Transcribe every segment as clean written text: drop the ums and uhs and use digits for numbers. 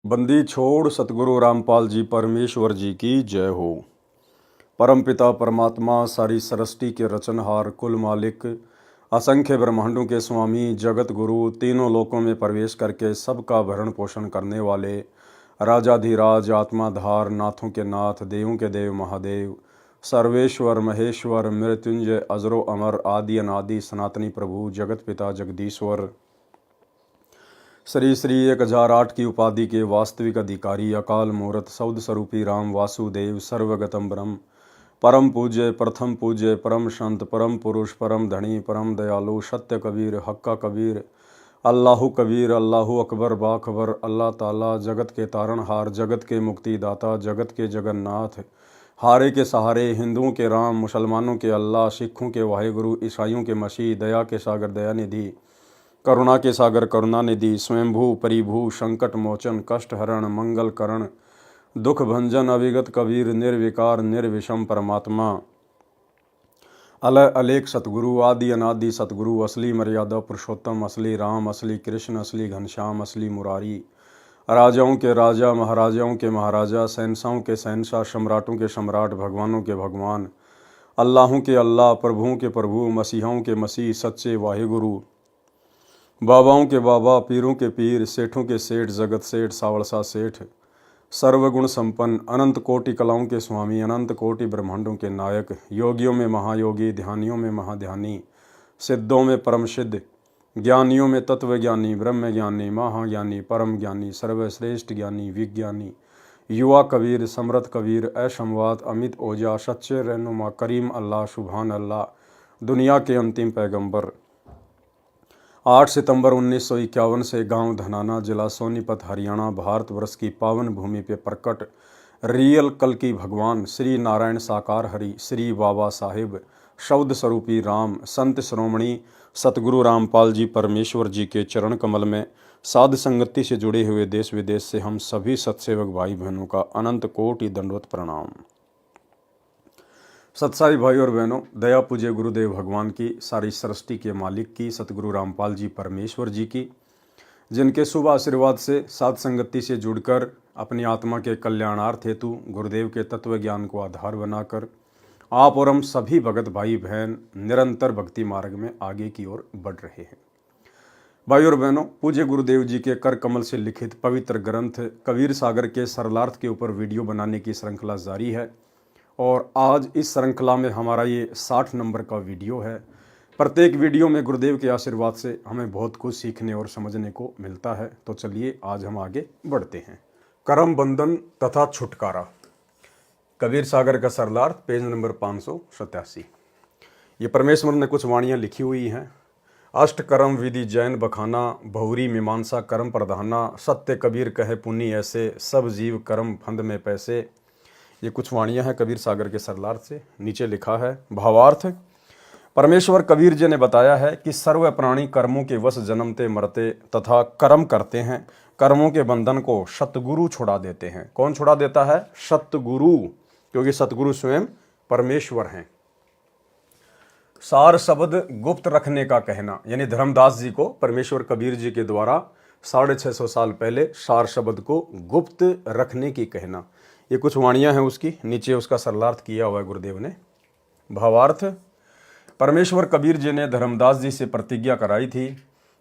बंदी छोड़ सतगुरु रामपाल जी परमेश्वर जी की जय हो। परमपिता परमात्मा सारी सृष्टि के रचनहार कुल मालिक असंख्य ब्रह्मांडों के स्वामी जगत गुरु तीनों लोकों में प्रवेश करके सबका भरण पोषण करने वाले राजाधिराज आत्माधार नाथों के नाथ देवों के देव महादेव सर्वेश्वर महेश्वर मृत्युंजय अजरो अमर आदि अनादि सनातनी प्रभु जगत पिता जगदीश्वर श्री श्री 1008 की उपाधि के वास्तविक अधिकारी अकाल मूर्त सौद स्वरूपी राम वासुदेव सर्वगतम ब्रह्म परम पूज्य प्रथम पूज्य परम संत परम पुरुष परम धनी परम दयालु सत्य कबीर हक्का कबीर अल्लाहु कबीर अल्लाहु अकबर बाखबर अल्लाह ताला जगत के तारणहार जगत के मुक्तिदाता जगत के जगन्नाथ हारे के सहारे हिंदुओं के राम मुसलमानों के अल्लाह सिखों के वाहेगुरु ईसाइयों के मसीह दया के सागर दयानिधि करुणा के सागर करुणानिधि स्वयंभू परिभू संकट मोचन कष्ट हरण मंगल करण दुख भंजन अविगत कबीर निर्विकार निर्विषम परमात्मा अलय अलेख सतगुरु आदि अनादि सतगुरु असली मर्यादा पुरुषोत्तम असली राम असली कृष्ण असली घनश्याम असली मुरारी राजाओं के राजा महाराजाओं के महाराजा शहंशाहों के शहंशाह सम्राटों के सम्राट भगवानों के भगवान अल्लाहों के अल्लाह प्रभुओं के प्रभु मसीहाओं के मसीह सच्चे वाहिगुरु बाबाओं के बाबा पीरों के पीर सेठों के सेठ जगत सेठ सावड़सा सेठ सर्वगुण संपन्न अनंत कोटि कलाओं के स्वामी अनंत कोटि ब्रह्मांडों के नायक योगियों में महायोगी ध्यानियों में महाध्यानी सिद्धों में परम सिद्ध ज्ञानियों में तत्वज्ञानी ब्रह्म ज्ञानी महाज्ञानी परम ज्ञानी सर्वश्रेष्ठ ज्ञानी विज्ञानी युवा कबीर समृत कबीर असंवाद अमित ओजा सच्चे रहनुमा करीम अल्लाह सुभान अल्लाह दुनिया के अंतिम पैगंबर 8 सितंबर 1951 से गांव धनाना जिला सोनीपत हरियाणा भारतवर्ष की पावन भूमि पे प्रकट रियल कल की भगवान श्री नारायण साकार हरि श्री बाबा साहिब शब्द स्वरूपी राम संत श्रोमणी सतगुरु रामपाल जी परमेश्वर जी के चरण कमल में साध संगति से जुड़े हुए देश विदेश से हम सभी सत्सेवक भाई बहनों का अनंत कोटि दंडवत प्रणाम। सत्साई भाई और बहनों, दया पूज्य गुरुदेव भगवान की सारी सृष्टि के मालिक की सतगुरु रामपाल जी परमेश्वर जी की, जिनके शुभ आशीर्वाद से साध संगति से जुड़कर अपनी आत्मा के कल्याणार्थ हेतु गुरुदेव के तत्व ज्ञान को आधार बनाकर आप और हम सभी भगत भाई बहन निरंतर भक्ति मार्ग में आगे की ओर बढ़ रहे हैं। भाई और बहनों, पूज्य गुरुदेव जी के कर कमल से लिखित पवित्र ग्रंथ कबीर सागर के सरलार्थ के ऊपर वीडियो बनाने की श्रृंखला जारी है और आज इस श्रृंखला में हमारा ये 60 नंबर का वीडियो है। प्रत्येक वीडियो में गुरुदेव के आशीर्वाद से हमें बहुत कुछ सीखने और समझने को मिलता है। तो चलिए आज हम आगे बढ़ते हैं। कर्म बंधन तथा छुटकारा, कबीर सागर का सरलार्थ, पेज नंबर 587। ये परमेश्वर ने कुछ वाणियाँ लिखी हुई हैं। अष्ट कर्म विधि जैन बखाना बहुरी मीमांसा कर्म प्रधाना सत्य कबीर कहे पुनि ऐसे सब जीव कर्म फंद में पैसे। ये कुछ वाणियाँ हैं कबीर सागर के सरलार्थ से। नीचे लिखा है भावार्थ। परमेश्वर कबीर जी ने बताया है कि सर्व प्राणी कर्मों के वश जन्मते मरते तथा कर्म करते हैं। कर्मों के बंधन को सतगुरु छुड़ा देते हैं। कौन छुड़ा देता है? सतगुरु, क्योंकि सतगुरु स्वयं परमेश्वर हैं। सार शब्द गुप्त रखने का कहना, यानी धर्मदास जी को परमेश्वर कबीर जी के द्वारा 650 साल पहले सार शब्द को गुप्त रखने की कहना। ये कुछ वाणियाँ हैं उसकी। नीचे उसका सरलार्थ किया हुआ है गुरुदेव ने। भावार्थ। परमेश्वर कबीर जी ने धर्मदास जी से प्रतिज्ञा कराई थी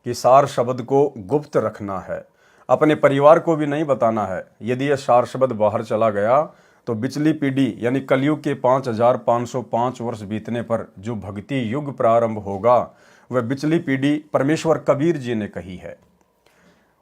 कि सार शब्द को गुप्त रखना है, अपने परिवार को भी नहीं बताना है। यदि यह सार शब्द बाहर चला गया तो बिचली पीढ़ी यानी कलयुग के 5505 वर्ष बीतने पर जो भक्ति युग प्रारंभ होगा वह बिचली पीढ़ी परमेश्वर कबीर जी ने कही है।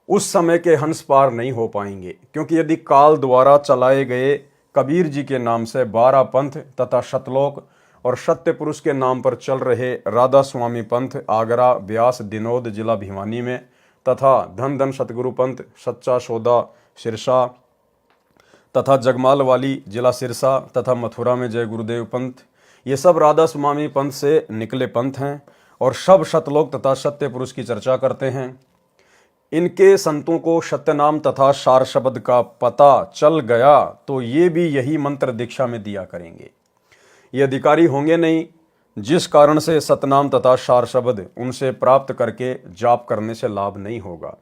उस समय के हंस पार नहीं हो पाएंगे, क्योंकि यदि काल द्वारा चलाए गए कबीर जी के नाम से 12 पंथ तथा शतलोक और सत्य पुरुष के नाम पर चल रहे राधा स्वामी पंथ आगरा ब्यास दिनोद जिला भिवानी में तथा धन धन सतगुरु पंथ सच्चा सौदा सिरसा तथा जगमाल वाली जिला सिरसा तथा मथुरा में जय गुरुदेव पंथ, ये सब राधा स्वामी पंथ से निकले पंथ हैं और सब शतलोक तथा सत्य पुरुष की चर्चा करते हैं। इनके संतों को सत्यनाम तथा सार शब्द का पता चल गया तो ये भी यही मंत्र दीक्षा में दिया करेंगे। ये अधिकारी होंगे नहीं, जिस कारण से सतनाम तथा सार शब्द उनसे प्राप्त करके जाप करने से लाभ नहीं होगा।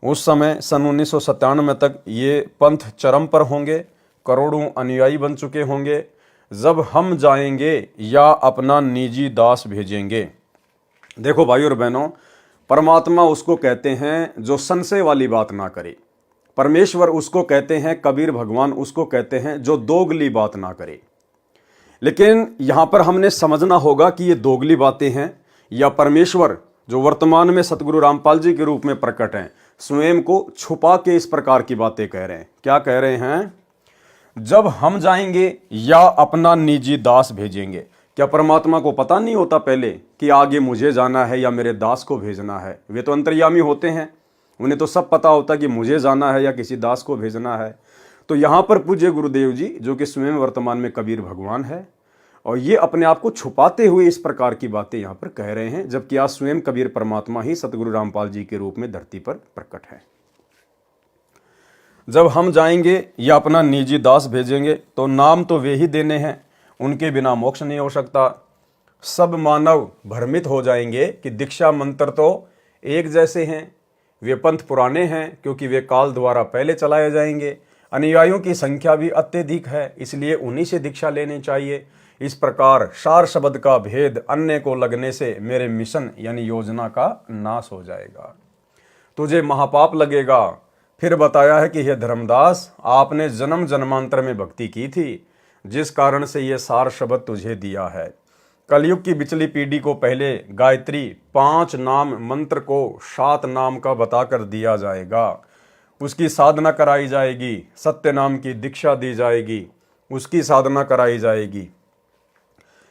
उस समय सन 1997 तक ये पंथ चरम पर होंगे, करोड़ों अनुयायी बन चुके होंगे। जब हम जाएंगे या अपना निजी दास भेजेंगे। देखो भाई और बहनों, परमात्मा उसको कहते हैं जो संशय वाली बात ना करे। परमेश्वर उसको कहते हैं, कबीर भगवान उसको कहते हैं जो दोगली बात ना करे। लेकिन यहां पर हमने समझना होगा कि ये दोगली बातें हैं या परमेश्वर जो वर्तमान में सतगुरु रामपाल जी के रूप में प्रकट हैं, स्वयं को छुपा के इस प्रकार की बातें कह रहे हैं। क्या कह रहे हैं? जब हम जाएंगे या अपना निजी दास भेजेंगे। क्या परमात्मा को पता नहीं होता पहले कि आगे मुझे जाना है या मेरे दास को भेजना है? वे तो अंतर्यामी होते हैं, उन्हें तो सब पता होता कि मुझे जाना है या किसी दास को भेजना है। तो यहाँ पर पूज्य गुरुदेव जी जो कि स्वयं वर्तमान में कबीर भगवान है, और ये अपने आप को छुपाते हुए इस प्रकार की बातें यहाँ पर कह रहे हैं, जबकि आज स्वयं कबीर परमात्मा ही सतगुरु रामपाल जी के रूप में धरती पर प्रकट है। जब हम जाएंगे या अपना निजी दास भेजेंगे तो नाम तो वे ही देने हैं, उनके बिना मोक्ष नहीं हो सकता। सब मानव भ्रमित हो जाएंगे कि दीक्षा मंत्र तो एक जैसे हैं, वे पंथ पुराने हैं क्योंकि वे काल द्वारा पहले चलाए जाएंगे। अनुयायियों की संख्या भी अत्यधिक है, इसलिए उन्हीं से दीक्षा लेनी चाहिए। इस प्रकार सार शब्द का भेद अन्य को लगने से मेरे मिशन यानी योजना का नाश हो जाएगा, तुझे महापाप लगेगा। फिर बताया है कि हे धर्मदास, आपने जन्म जन्मांतर में भक्ति की थी, जिस कारण से ये सार शब्द तुझे दिया है। कलयुग की बिचली पीढ़ी को पहले गायत्री 5 नाम मंत्र को 7 नाम का बताकर दिया जाएगा, उसकी साधना कराई जाएगी, सत्य नाम की दीक्षा दी जाएगी, उसकी साधना कराई जाएगी।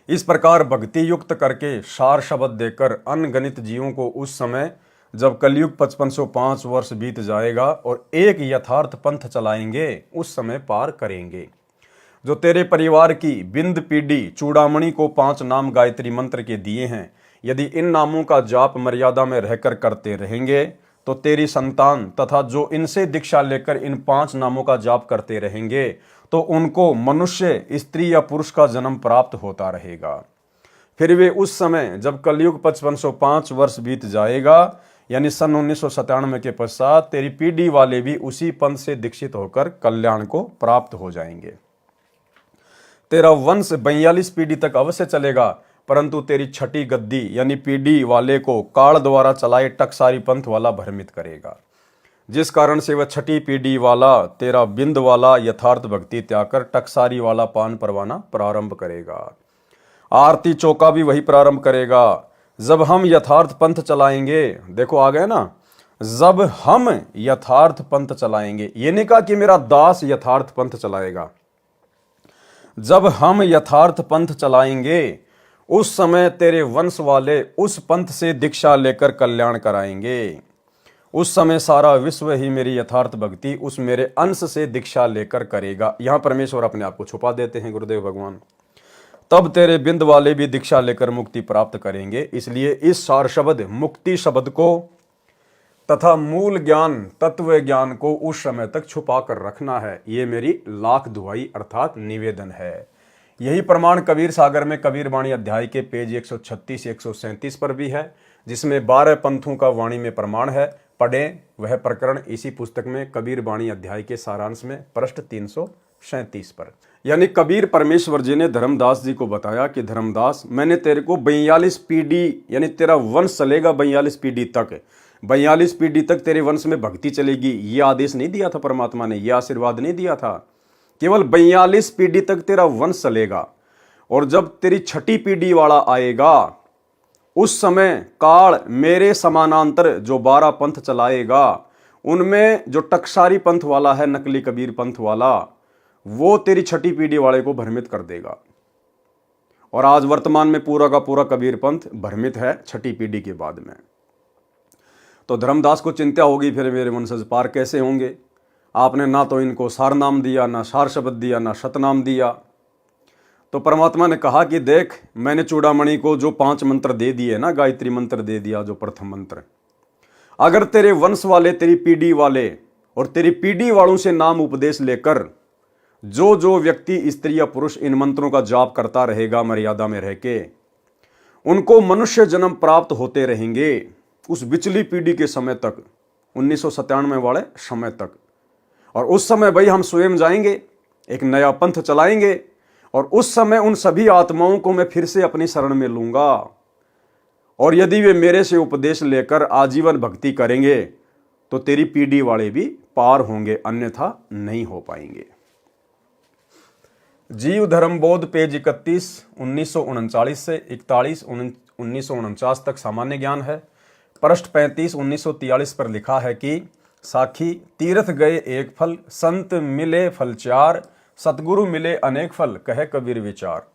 इस प्रकार भक्ति युक्त करके सार शब्द देकर अनगणित जीवों को उस समय जब कलयुग 5505 वर्ष बीत जाएगा और एक यथार्थ पंथ चलाएंगे, उस समय पार करेंगे। जो तेरे परिवार की बिंद पीढ़ी चूड़ामणि को 5 नाम गायत्री मंत्र के दिए हैं, यदि इन नामों का जाप मर्यादा में रहकर करते रहेंगे तो तेरी संतान तथा जो इनसे दीक्षा लेकर इन 5 नामों का जाप करते रहेंगे तो उनको मनुष्य, स्त्री या पुरुष का जन्म प्राप्त होता रहेगा। फिर वे उस समय जब कलयुग 5505 वर्ष बीत जाएगा यानी सन 1997 के पश्चात तेरी पीढ़ी वाले भी उसी पंथ से दीक्षित होकर कल्याण को प्राप्त हो जाएंगे। तेरा वंश 42 पीढ़ी तक अवश्य चलेगा, परंतु तेरी छठी गद्दी यानी पीढ़ी वाले को काल द्वारा चलाए टकसारी पंथ वाला भ्रमित करेगा, जिस कारण से वह छठी पीढ़ी वाला तेरा बिंद वाला यथार्थ भक्ति त्याग कर टकसारी वाला पान परवाना प्रारंभ करेगा। आरती चौका भी वही प्रारंभ करेगा। जब हम यथार्थ पंथ चलाएंगे, देखो आ गए ना, जब हम यथार्थ पंथ चलाएंगे, ये नहीं कहा कि मेरा दास यथार्थ पंथ चलाएगा। जब हम यथार्थ पंथ चलाएंगे उस समय तेरे वंश वाले उस पंथ से दीक्षा लेकर कल्याण कराएंगे। उस समय सारा विश्व ही मेरी यथार्थ भक्ति उस मेरे अंश से दीक्षा लेकर करेगा। यहां परमेश्वर अपने आप को छुपा देते हैं गुरुदेव भगवान। तब तेरे बिंद वाले भी दीक्षा लेकर मुक्ति प्राप्त करेंगे। इसलिए इस सार शब्द मुक्ति शब्द को तथा मूल ज्ञान तत्व ज्ञान को उस समय तक छुपा कर रखना है। ये मेरी लाख दुहाई अर्थात निवेदन है। यही प्रमाण कबीर सागर में कबीर वाणी अध्याय के पेज 136 137 पर भी है, जिसमें 12 पंथों का वाणी में प्रमाण है। पढ़ें वह प्रकरण इसी पुस्तक में कबीर वाणी अध्याय के सारांश में पृष्ठ 337 पर। यानी कबीर परमेश्वर जी ने धर्मदास जी को बताया कि धर्मदास, मैंने तेरे को 42 पीढ़ी यानी तेरा वंश चलेगा 42 पीढ़ी तक, 42 पीढ़ी तक तेरे वंश में भक्ति चलेगी। ये आदेश नहीं दिया था परमात्मा ने, यह आशीर्वाद नहीं दिया था। केवल 42 पीढ़ी तक तेरा वंश चलेगा, और जब तेरी छठी पीढ़ी वाला आएगा उस समय काल मेरे समानांतर जो 12 पंथ चलाएगा, उनमें जो टकसारी पंथ वाला है, नकली कबीर पंथ वाला, वो तेरी छठी पीढ़ी वाले को भ्रमित कर देगा। और आज वर्तमान में पूरा का पूरा कबीर पंथ भ्रमित है छठी पीढ़ी के बाद में। तो धर्मदास को चिंता होगी, फिर मेरे वंशज पार कैसे होंगे? आपने ना तो इनको सार नाम दिया, ना सार शब्द दिया, ना सतनाम दिया। तो परमात्मा ने कहा कि देख, मैंने चूड़ामणि को जो 5 मंत्र दे दिए ना, गायत्री मंत्र दे दिया जो प्रथम मंत्र, अगर तेरे वंश वाले, तेरी पीढ़ी वाले और तेरी पीढ़ी वालों से नाम उपदेश लेकर जो जो व्यक्ति स्त्री या पुरुष इन मंत्रों का जाप करता रहेगा मर्यादा में रह के, उनको मनुष्य जन्म प्राप्त होते रहेंगे। उस बिचली पीढ़ी के समय तक 1997 वाले समय तक। और उस समय भाई हम स्वयं जाएंगे, एक नया पंथ चलाएंगे, और उस समय उन सभी आत्माओं को मैं फिर से अपनी शरण में लूंगा। और यदि वे मेरे से उपदेश लेकर आजीवन भक्ति करेंगे तो तेरी पीढ़ी वाले भी पार होंगे, अन्यथा नहीं हो पाएंगे। जीव धर्म बोध पेज 31, 1939 से 41, 1949 तक सामान्य ज्ञान है। पृष्ठ 35, 1943 पर लिखा है कि साखी तीर्थ गए एक फल, संत मिले फल चार, सतगुरु मिले अनेक फल, कहे कबीर विचार।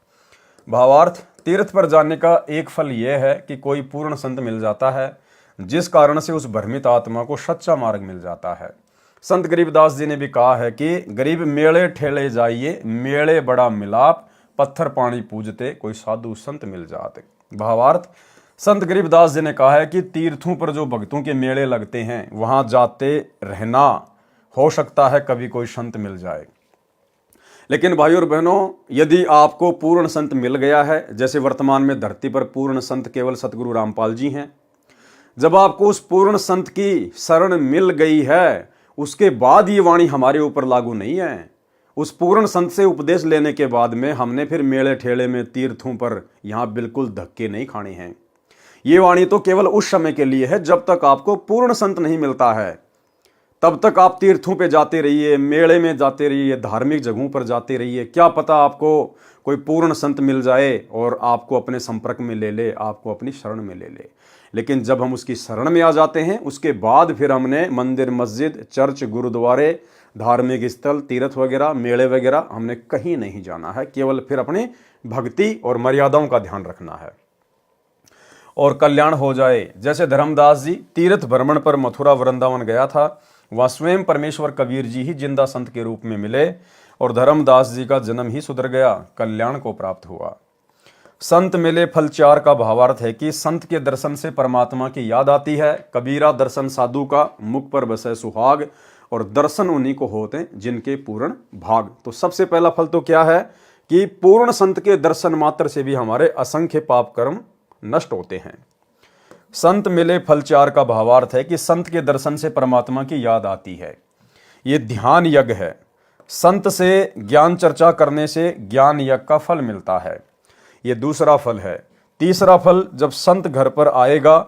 भावार्थ, तीर्थ पर जाने का एक फल यह है कि कोई पूर्ण संत मिल जाता है, जिस कारण से उस भ्रमित आत्मा को सच्चा मार्ग मिल जाता है। संत गरीबदास जी ने भी कहा है कि गरीब मेले ठेले जाइए, मेले बड़ा मिलाप, पत्थर पानी पूजते कोई साधु संत मिल जाते। भावार्थ, संत गरीबदास जी ने कहा है कि तीर्थों पर जो भक्तों के मेले लगते हैं वहां जाते रहना, हो सकता है कभी कोई संत मिल जाए। लेकिन भाइयों और बहनों, यदि आपको पूर्ण संत मिल गया है, जैसे वर्तमान में धरती पर पूर्ण संत केवल सतगुरु रामपाल जी हैं, जब आपको उस पूर्ण संत की शरण मिल गई है, उसके बाद ये वाणी हमारे ऊपर लागू नहीं है। उस पूर्ण संत से उपदेश लेने के बाद में हमने फिर मेले ठेले में तीर्थों पर यहां बिल्कुल धक्के नहीं खाने हैं। ये वाणी तो केवल उस समय के लिए है जब तक आपको पूर्ण संत नहीं मिलता है। तब तक आप तीर्थों पे जाते रहिए, मेले में जाते रहिए, धार्मिक जगहों पर जाते रहिए। क्या पता आपको कोई पूर्ण संत मिल जाए और आपको अपने संपर्क में ले ले, आपको अपनी शरण में ले ले। लेकिन जब हम उसकी शरण में आ जाते हैं, उसके बाद फिर हमने मंदिर, मस्जिद, चर्च, गुरुद्वारे, धार्मिक स्थल, तीर्थ वगैरह, मेले वगैरह हमने कहीं नहीं जाना है। केवल फिर अपनी भक्ति और मर्यादाओं का ध्यान रखना है और कल्याण हो जाए। जैसे धर्मदास जी तीर्थ भ्रमण पर मथुरा वृंदावन गया था, वहां स्वयं परमेश्वर कबीर जी ही जिंदा संत के रूप में मिले और धर्मदास जी का जन्म ही सुधर गया, कल्याण को प्राप्त हुआ। संत मिले फल चार का भावार्थ है कि संत के दर्शन से परमात्मा की याद आती है। कबीरा दर्शन साधु का, मुख पर बसे सुहाग, और दर्शन उन्हीं को होते हैं जिनके पूर्ण भाग। तो सबसे पहला फल तो क्या है कि पूर्ण संत के दर्शन मात्र से भी हमारे असंख्य पाप कर्म नष्ट होते हैं। संत मिले फल चार का भावार्थ है कि संत के दर्शन से परमात्मा की याद आती है। ये ध्यान यज्ञ है। संत से ज्ञान चर्चा करने से ज्ञान यज्ञ का फल मिलता है। ये दूसरा फल है। तीसरा फल, जब संत घर पर आएगा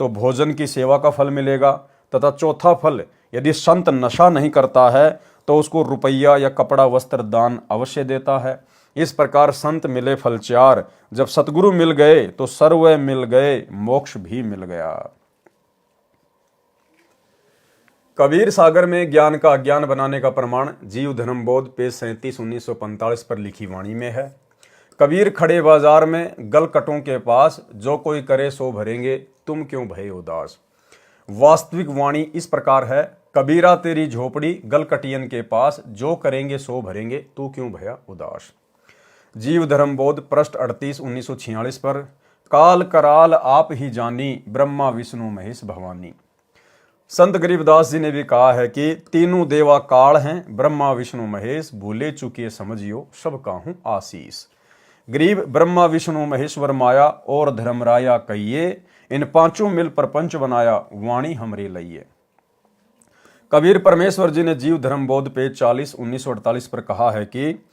तो भोजन की सेवा का फल मिलेगा। तथा चौथा फल, यदि संत नशा नहीं करता है तो उसको रुपया या कपड़ा वस्त्र दान अवश्य देता है। इस प्रकार संत मिले फल चार, जब सतगुरु मिल गए तो सर्व मिल गए, मोक्ष भी मिल गया। कबीर सागर में ज्ञान का अज्ञान बनाने का प्रमाण जीव धर्म बोध पेज 37, 1945 पर लिखी वाणी में है। कबीर खड़े बाजार में गलकटों के पास, जो कोई करे सो भरेंगे, तुम क्यों भये उदास। वास्तविक वाणी इस प्रकार है, कबीरा तेरी झोपड़ी गलकटियन के पास, जो करेंगे सो भरेंगे, तू क्यों भया उदास। जीव धर्म बोध पृष्ठ 38, 1946 पर, काल कराल आप ही जानी, ब्रह्मा विष्णु महेश भवानी। संत गरीबदास जी ने भी कहा है कि तीनों देवा काल हैं, ब्रह्मा विष्णु महेश, भूले चुके समझियो सब काहूं आशीष। गरीब ब्रह्मा विष्णु महेश्वर माया और धर्मराया कहिए, इन पांचों मिल प्रपंच बनाया, वाणी हमरे लइए। कबीर परमेश्वर जी ने जीव धर्म बोध पेज 40, 1948 पर कहा है कि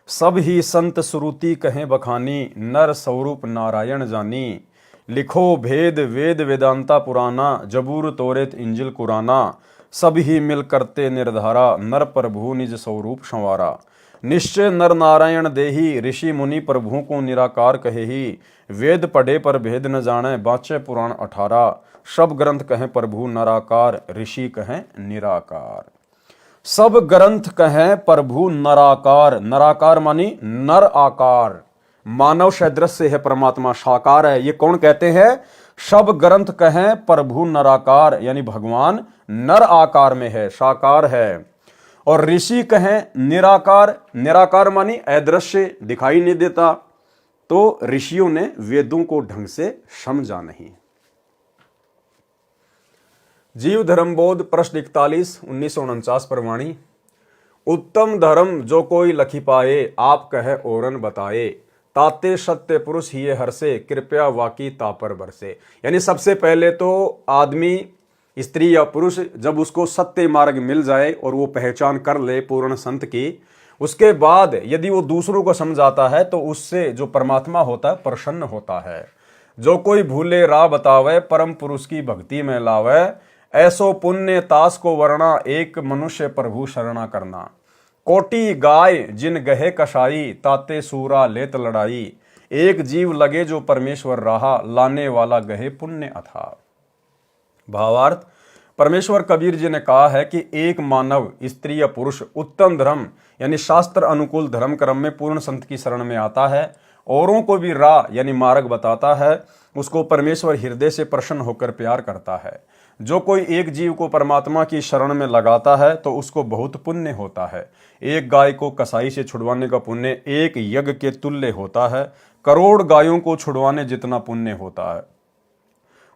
सब ही संत श्रुति कहें बखानी, नर स्वरूप नारायण जानी। लिखो भेद वेद वेदांता पुराना, जबूर तोरेत इंजिल कुराना। सब ही मिल करते निर्धारा, नर प्रभु निज स्वरूप संवारा। निश्चय नर नारायण देही, ऋषि मुनि प्रभु को निराकार कहे ही। वेद पढ़े पर भेद न जाने, बाँचे पुराण 18। सब ग्रंथ कहें प्रभु नराकार, ऋषि कहें निराकार। सब ग्रंथ कहें प्रभु नराकार। नराकार मानी नर आकार, मानव सदृश से है परमात्मा, साकार है। ये कौन कहते हैं? सब ग्रंथ कहें प्रभु नराकार, यानी भगवान नर आकार में है, साकार है। और ऋषि कहें निराकार। निराकार मानी अदृश्य, दिखाई नहीं देता। तो ऋषियों ने वेदों को ढंग से समझा नहीं। जीव धर्म बोध पृष्ठ 41, 1949 पर वाणी, उत्तम धर्म जो कोई लखी पाए, आप कहे औरन बताए। ताते सत्य पुरुष ही हरसे, कृपया वाकी तापर बरसे। यानी सबसे पहले तो आदमी स्त्री या पुरुष जब उसको सत्य मार्ग मिल जाए और वो पहचान कर ले पूर्ण संत की, उसके बाद यदि वो दूसरों को समझाता है तो उससे जो परमात्मा होता है प्रसन्न होता है। जो कोई भूले राह बतावे, परम पुरुष की भक्ति में लावे, ऐसो पुण्य तास को वर्णा, एक मनुष्य प्रभु शरणा करना। कोटि गाय जिन गहे कसाई, ताते सूरा लेत लड़ाई, एक जीव लगे जो परमेश्वर रहा, लाने वाला गहे पुण्य अथा। भावार्थ, परमेश्वर कबीर जी ने कहा है कि एक मानव, स्त्री या पुरुष उत्तम धर्म यानी शास्त्र अनुकूल धर्म क्रम में पूर्ण संत की शरण में आता है, औरों को भी राह यानी मार्ग बताता है, उसको परमेश्वर हृदय से प्रसन्न होकर प्यार करता है। जो कोई एक जीव को परमात्मा की शरण में लगाता है तो उसको बहुत पुण्य होता है। एक गाय को कसाई से छुड़वाने का पुण्य एक यज्ञ के तुल्य होता है। करोड़ गायों को छुड़वाने जितना पुण्य होता है,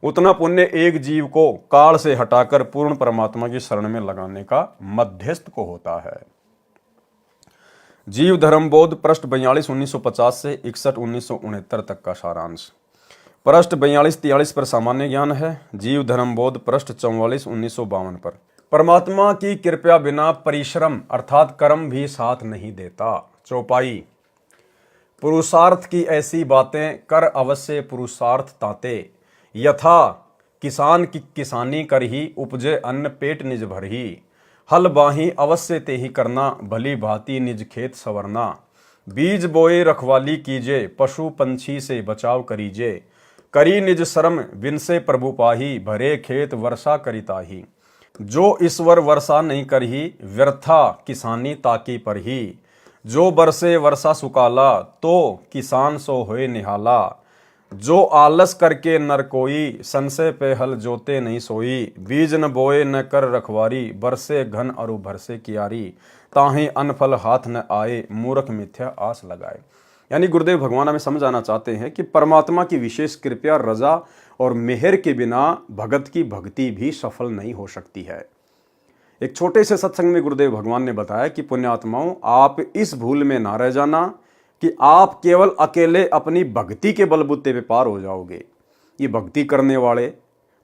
उतना पुण्य एक जीव को काल से हटाकर पूर्ण परमात्मा की शरण में लगाने का मध्यस्थ को होता है। जीव धर्म बोध, पृष्ठ 42 1950 से 61 1969 तक का सारांश। पृष्ठ 42-43 पर सामान्य ज्ञान है। जीव धर्म बोध, पृष्ठ 44 1952 पर। परमात्मा की कृपया बिना परिश्रम अर्थात कर्म भी साथ नहीं देता। चौपाई। पुरुषार्थ की ऐसी बातें कर अवश्य पुरुषार्थ ताते, यथा किसान की किसानी कर ही, उपजे अन्न पेट निज भर ही। हल बाही अवश्य ते ही करना, भली भांति निज खेत संवरना। बीज बोए रखवाली कीजे, पशु पंछी से बचाव करीजे। करी निज श्रम विनसे प्रभु पाही, भरे खेत वर्षा करिताही। जो ईश्वर वर्षा नहीं करही, व्यर्था किसानी ताकी पर ही। जो बरसे वर्षा सुकाला, तो किसान सो होए निहाला। जो आलस करके नर कोई, संशय पे हल जोते नहीं सोई। बीज न बोए न कर रखवारी, बरसे घन अरु भरसे कियारी। ताहि अनफल हाथ न आए, मूर्ख मिथ्या आस लगाए। यानी गुरुदेव भगवान हमें समझाना चाहते हैं कि परमात्मा की विशेष कृपया, रजा और मेहर के बिना भगत की भक्ति भी सफल नहीं हो सकती है। एक छोटे से सत्संग में गुरुदेव भगवान ने बताया कि पुण्यात्माओं, आप इस भूल में ना रह जाना कि आप केवल अकेले अपनी भक्ति के बलबूते पे पार हो जाओगे। ये भक्ति करने वाले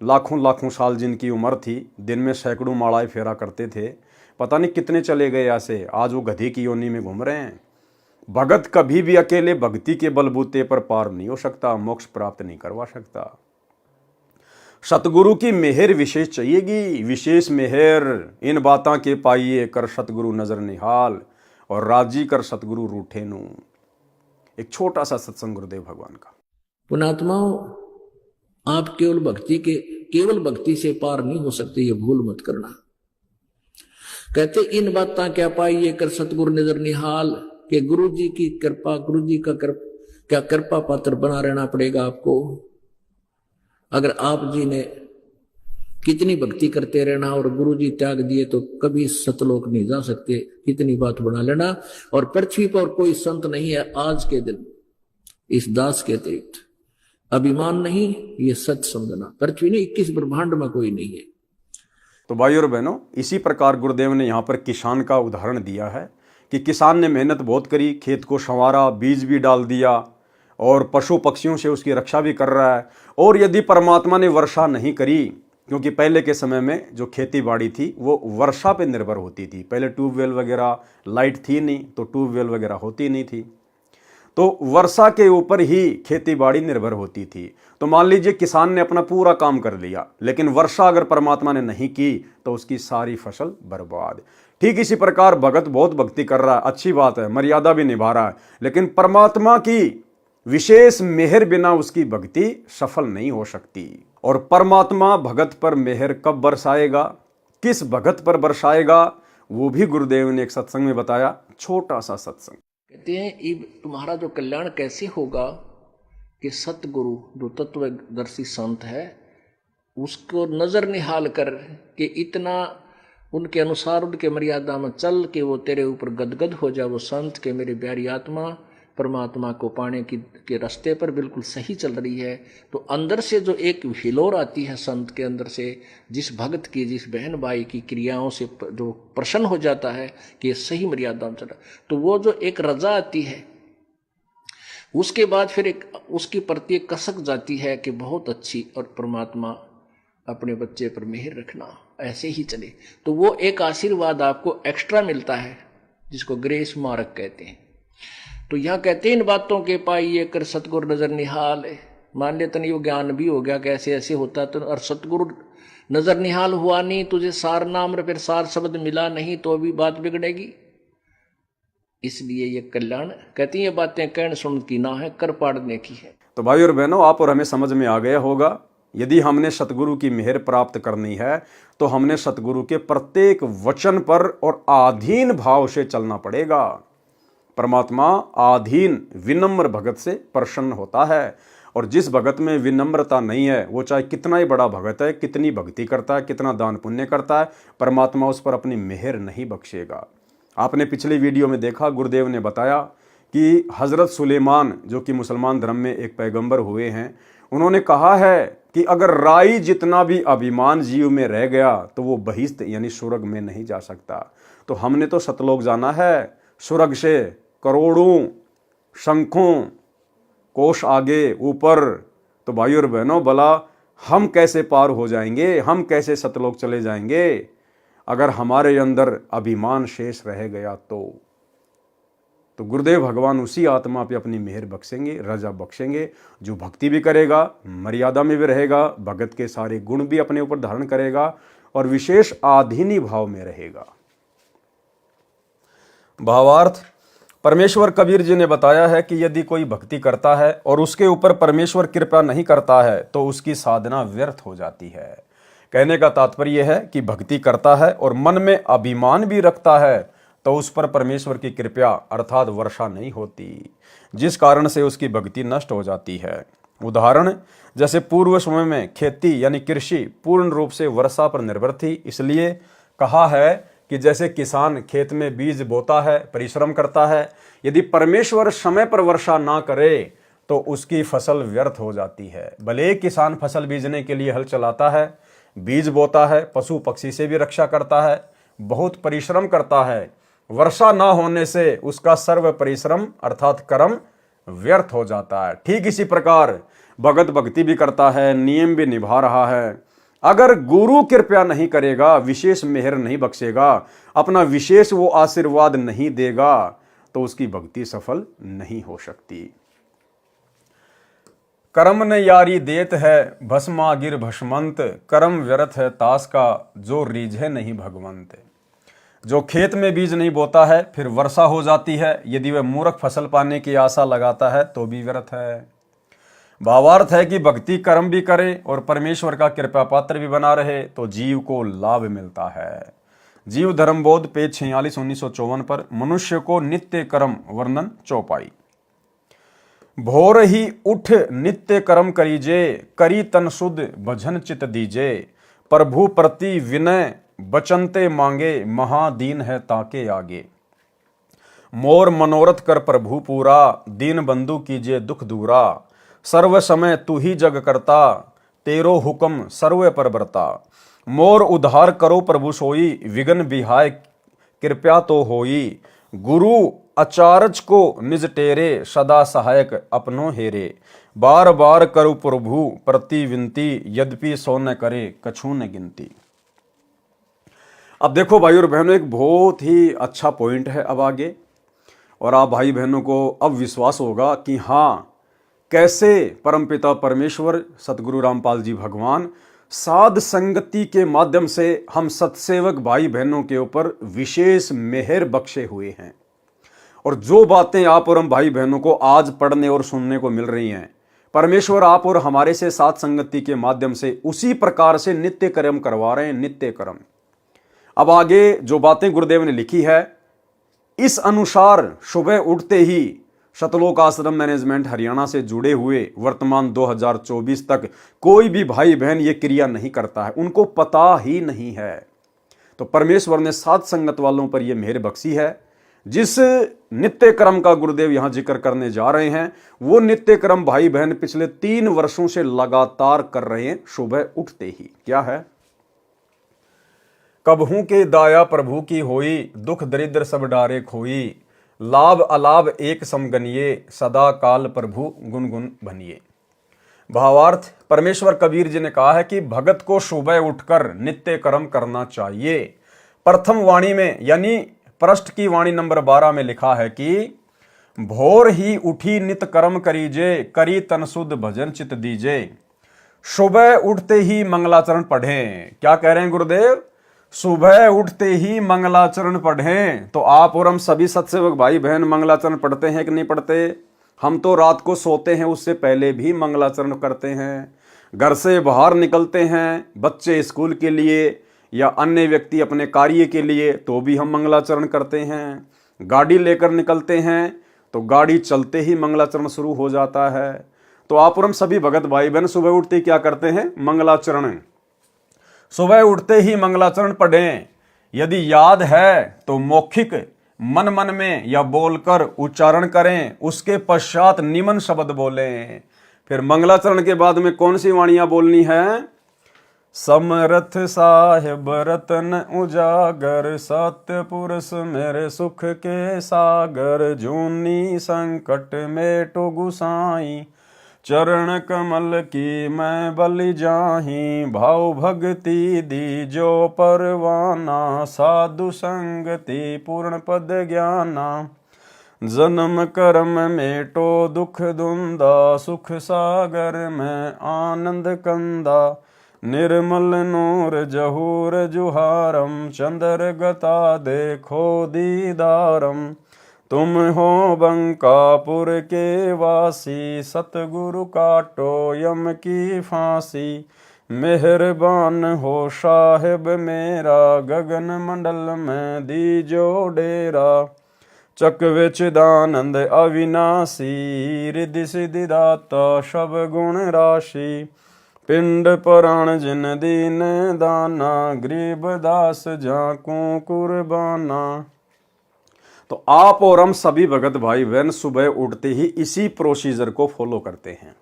लाखों लाखों साल जिनकी उम्र थी, दिन में सैकड़ों मालाएं फेरा करते थे, पता नहीं कितने चले गए ऐसे, आज वो गधे की योनि में घूम रहे हैं। भगत कभी भी अकेले भक्ति के बलबूते पर पार नहीं हो सकता, मोक्ष प्राप्त नहीं करवा सकता। सतगुरु की मेहर विशेष चाहिएगी, विशेष मेहर। इन बातां के पाइए कर सतगुरु नजर निहाल, और राजी कर सतगुरु रूठे नू। एक छोटा सा सत्संग गुरुदेव भगवान का। पुणात्माओं, आप केवल भक्ति से पार नहीं हो सकते, ये भूल मत करना। कहते इन बातां क्या पाइए कर सतगुरु नजर निहाल, कि गुरु जी की कृपा, गुरु जी का क्या कृपा पात्र बना रहना पड़ेगा आपको। अगर आप जी ने कितनी भक्ति करते रहना और गुरु जी त्याग दिए तो कभी सतलोक नहीं जा सकते, कितनी बात बना लेना। और पृथ्वी पर कोई संत नहीं है आज के दिन इस दास के अतिरिक्त। अभिमान नहीं, ये सच समझना। पृथ्वी ने 21 ब्रह्मांड में कोई नहीं है। तो भाई और बहनों, इसी प्रकार गुरुदेव ने यहाँ पर किसान का उदाहरण दिया है कि किसान ने मेहनत बहुत करी, खेत को संवारा, बीज भी डाल दिया और पशु पक्षियों से उसकी रक्षा भी कर रहा है। और यदि परमात्मा ने वर्षा नहीं करी, क्योंकि पहले के समय में जो खेती बाड़ी थी वो वर्षा पे निर्भर होती थी, पहले ट्यूबवेल वगैरह लाइट थी नहीं, तो ट्यूबवेल वगैरह होती नहीं थी, तो वर्षा के ऊपर ही खेती बाड़ी निर्भर होती थी। तो मान लीजिए किसान ने अपना पूरा काम कर लिया, लेकिन वर्षा अगर परमात्मा ने नहीं की तो उसकी सारी फसल बर्बाद। ठीक इसी प्रकार भगत बहुत भक्ति कर रहा है, अच्छी बात है, मर्यादा भी निभा रहा है, लेकिन परमात्मा की विशेष मेहर बिना उसकी भक्ति सफल नहीं हो सकती। और परमात्मा भगत पर मेहर कब बरसाएगा, किस भगत पर बरसाएगा, वो भी गुरुदेव ने एक सत्संग में बताया। छोटा सा सत्संग। कहते हैं तुम्हारा जो कल्याण कैसे होगा कि सतगुरु जो तत्वदर्शी संत है उसको नजर निहाल कर के इतना उनके अनुसार उनके मर्यादा में चल के वो तेरे ऊपर गदगद हो जाए। वो संत के मेरी प्यारी आत्मा परमात्मा को पाने के रास्ते पर बिल्कुल सही चल रही है। तो अंदर से जो एक हिलोर आती है संत के अंदर से, जिस भक्त की, जिस बहन भाई की क्रियाओं से जो प्रसन्न हो जाता है कि ये सही मर्यादा में चला, तो वो जो एक रजा आती है उसके बाद फिर एक उसकी प्रति कसक जाती है कि बहुत अच्छी। और परमात्मा अपने बच्चे पर मेहर रखना, ऐसे ही चले। तो वो एक आशीर्वाद आपको एक्स्ट्रा मिलता है जिसको ग्रेस मार्क कहते हैं। तो यहां कहते हैं इन बातों के पाइए कर सतगुरु नजर निहाल। मान ले तनी वो ज्ञान भी हो गया कैसे ऐसे होता तो, और सतगुरु नजर निहाल हुआ नहीं, तुझे सार नाम फिर सार शब्द मिला नहीं तो भी बात बिगड़ेगी। इसलिए ये कल्याण कहती है, ये बातें कहने सुन की ना है, कर पाड़ने की है। तो भाई और बहनों, आप और हमें समझ में आ गया होगा, यदि हमने सतगुरु की मेहर प्राप्त करनी है तो हमने सतगुरु के प्रत्येक वचन पर और आधीन भाव से चलना पड़ेगा। परमात्मा आधीन विनम्र भगत से प्रसन्न होता है, और जिस भगत में विनम्रता नहीं है वो चाहे कितना ही बड़ा भगत है, कितनी भक्ति करता है, कितना दान पुण्य करता है, परमात्मा उस पर अपनी मेहर नहीं बख्शेगा। आपने पिछली वीडियो में देखा, गुरुदेव ने बताया कि हज़रत सुलेमान जो कि मुसलमान धर्म में एक पैगंबर हुए हैं, उन्होंने कहा है कि अगर राई जितना भी अभिमान जीव में रह गया तो वो बहिश्त यानी स्वर्ग में नहीं जा सकता। तो हमने तो सतलोक जाना है, स्वर्ग से करोड़ों शंखों कोष आगे ऊपर। तो भाई और बहनों, भला हम कैसे पार हो जाएंगे, हम कैसे सतलोक चले जाएंगे अगर हमारे अंदर अभिमान शेष रह गया तो गुरुदेव भगवान उसी आत्मा पे अपनी मेहर बख्शेंगे, रजा बख्शेंगे जो भक्ति भी करेगा, मर्यादा में भी रहेगा, भगत के सारे गुण भी अपने ऊपर धारण करेगा और विशेष आधीनी भाव में रहेगा। भावार्थ, परमेश्वर कबीर जी ने बताया है कि यदि कोई भक्ति करता है और उसके ऊपर परमेश्वर कृपा नहीं करता है तो उसकी साधना व्यर्थ हो जाती है। कहने का तात्पर्य है कि भक्ति करता है और मन में अभिमान भी रखता है तो उस पर परमेश्वर की कृपा अर्थात वर्षा नहीं होती, जिस कारण से उसकी भक्ति नष्ट हो जाती है। उदाहरण, जैसे पूर्व समय में खेती यानी कृषि पूर्ण रूप से वर्षा पर निर्भर थी, इसलिए कहा है कि जैसे किसान खेत में बीज बोता है, परिश्रम करता है, यदि परमेश्वर समय पर वर्षा ना करे तो उसकी फसल व्यर्थ हो जाती है। भले किसान फसल बीजने के लिए हल चलाता है, बीज बोता है, पशु पक्षी से भी रक्षा करता है, बहुत परिश्रम करता है, वर्षा ना होने से उसका सर्व परिश्रम अर्थात कर्म व्यर्थ हो जाता है। ठीक इसी प्रकार भगत भक्ति भी करता है, नियम भी निभा रहा है, अगर गुरु कृपया नहीं करेगा, विशेष मेहर नहीं बख्शेगा, अपना विशेष वो आशीर्वाद नहीं देगा तो उसकी भक्ति सफल नहीं हो सकती। कर्म न यारी देत है भस्मा गिर भस्मंत, कर्म व्यर्थ है तास का जो रीझे नहीं भगवंत। जो खेत में बीज नहीं बोता है फिर वर्षा हो जाती है, यदि वह मूर्ख फसल पाने की आशा लगाता है तो भी व्यर्थ है। भावार्थ है कि भक्ति कर्म भी करे और परमेश्वर का कृपा पात्र भी बना रहे तो जीव को लाभ मिलता है। जीव धर्मबोध पेज 46 1954 पर मनुष्य को नित्य कर्म वर्णन चौपाई। भोर ही उठ नित्य कर्म करीजे, करी तन शुद्ध भजन चित दीजे। प्रभु प्रति विनय बचनते मांगे, महादीन है ताके आगे। मोर मनोरथ कर प्रभु पूरा, दीन बंधु कीजिए दुख दूरा। सर्व समय तू ही जग करता, तेरो हुक्म सर्व पर बरता। मोर उद्धार करो प्रभु सोई, विघ्न बिहाय कृपया तो होई। गुरु अचारज को निज टेरे, सदा सहायक अपनो हेरे। बार बार करो प्रभु प्रति विनती, यद्यपि सो न करे कछु न गिनती। अब देखो भाई और बहनों, एक बहुत ही अच्छा पॉइंट है अब आगे, और आप भाई बहनों को अब विश्वास होगा कि हाँ, कैसे परमपिता परमेश्वर सतगुरु रामपाल जी भगवान साध संगति के माध्यम से हम सत्सेवक भाई बहनों के ऊपर विशेष मेहर बख्शे हुए हैं। और जो बातें आप और हम भाई बहनों को आज पढ़ने और सुनने को मिल रही हैं, परमेश्वर आप और हमारे से साध संगति के माध्यम से उसी प्रकार से नित्य कर्म करवा रहे हैं, नित्य कर्म। अब आगे जो बातें गुरुदेव ने लिखी है, इस अनुसार सुबह उठते ही सतलोक आश्रम मैनेजमेंट हरियाणा से जुड़े हुए वर्तमान 2024 तक कोई भी भाई बहन ये क्रिया नहीं करता है, उनको पता ही नहीं है। तो परमेश्वर ने साध संगत वालों पर यह मेहर बख्शी है। जिस नित्य कर्म का गुरुदेव यहां जिक्र करने जा रहे हैं, वो नित्य कर्म भाई बहन पिछले 3 वर्षों से लगातार कर रहे हैं सुबह उठते ही। क्या है? कबहू के दाया प्रभु की होई, दुख दरिद्र सब डारे खोई। लाभ अलाभ एक समगनिये, सदा काल प्रभु गुनगुन बनिए। भावार्थ, परमेश्वर कबीर जी ने कहा है कि भगत को सुबह उठकर नित्य कर्म करना चाहिए। प्रथम वाणी में यानी पृष्ठ की वाणी नंबर 12 में लिखा है कि भोर ही उठी नित कर्म करीजे, करी तन शुद्ध भजन चित दीजे। सुबह उठते ही मंगलाचरण पढ़ें। क्या कह रहे हैं गुरुदेव? सुबह उठते ही मंगलाचरण पढ़ें। तो आप और हम सभी सत्सेवक भाई बहन मंगलाचरण पढ़ते हैं कि नहीं पढ़ते? हम तो रात को सोते हैं उससे पहले भी मंगलाचरण करते हैं। घर से बाहर निकलते हैं बच्चे स्कूल के लिए या अन्य व्यक्ति अपने कार्य के लिए तो भी हम मंगलाचरण करते हैं। गाड़ी लेकर निकलते हैं तो गाड़ी चलते ही मंगलाचरण शुरू हो जाता है। तो आप और हम सभी भगत भाई बहन सुबह उठते ही क्या करते हैं? मंगलाचरण। सुबह उठते ही मंगलाचरण पढ़ें। यदि याद है तो मौखिक मन मन में या बोलकर उच्चारण करें, उसके पश्चात निमन शब्द बोलें। फिर मंगलाचरण के बाद में कौन सी वाणियां बोलनी है? समरथ साहिब रतन उजागर, सत्य पुरुष मेरे सुख के सागर, जूनी संकट मेटो गुसाई, चरण कमल की मैं बलि जाही, भाव भक्ति दी जो परवाना, साधु संगति पूर्ण पद ज्ञाना, जन्म कर्म मेटो दुख दुंदा, सुख सागर में आनंद कंदा, निर्मल नूर जहूर जुहारम, चंद्र गता देखो दीदारम, तुम हो बंकापुर के वासी, सतगुरु काटो यम की फांसी, मेहरबान हो साहिब मेरा, गगन मंडल में दीजो डेरा, चकवे चिदानंद अविनाशी, रिद्धि सिद्धि दाता सब गुण राशि, पिंड पुराण जिन दीन दाना, गरीब दास जाकू कुर्बाना। तो आप और हम सभी भगत भाई बहन सुबह उठते ही इसी प्रोसीजर को फॉलो करते हैं।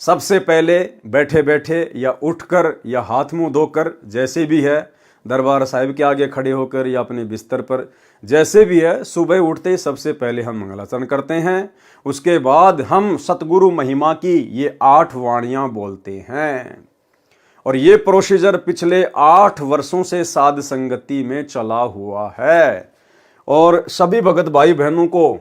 सबसे पहले बैठे बैठे या उठकर या हाथ मुंह धोकर, जैसे भी है, दरबार साहिब के आगे खड़े होकर या अपने बिस्तर पर, जैसे भी है, सुबह उठते ही सबसे पहले हम मंगलाचरण करते हैं। उसके बाद हम सतगुरु महिमा की ये 8 वाणियां बोलते हैं। और ये प्रोसीजर पिछले 8 वर्षों से साध संगति में चला हुआ है। और सभी भगत भाई बहनों को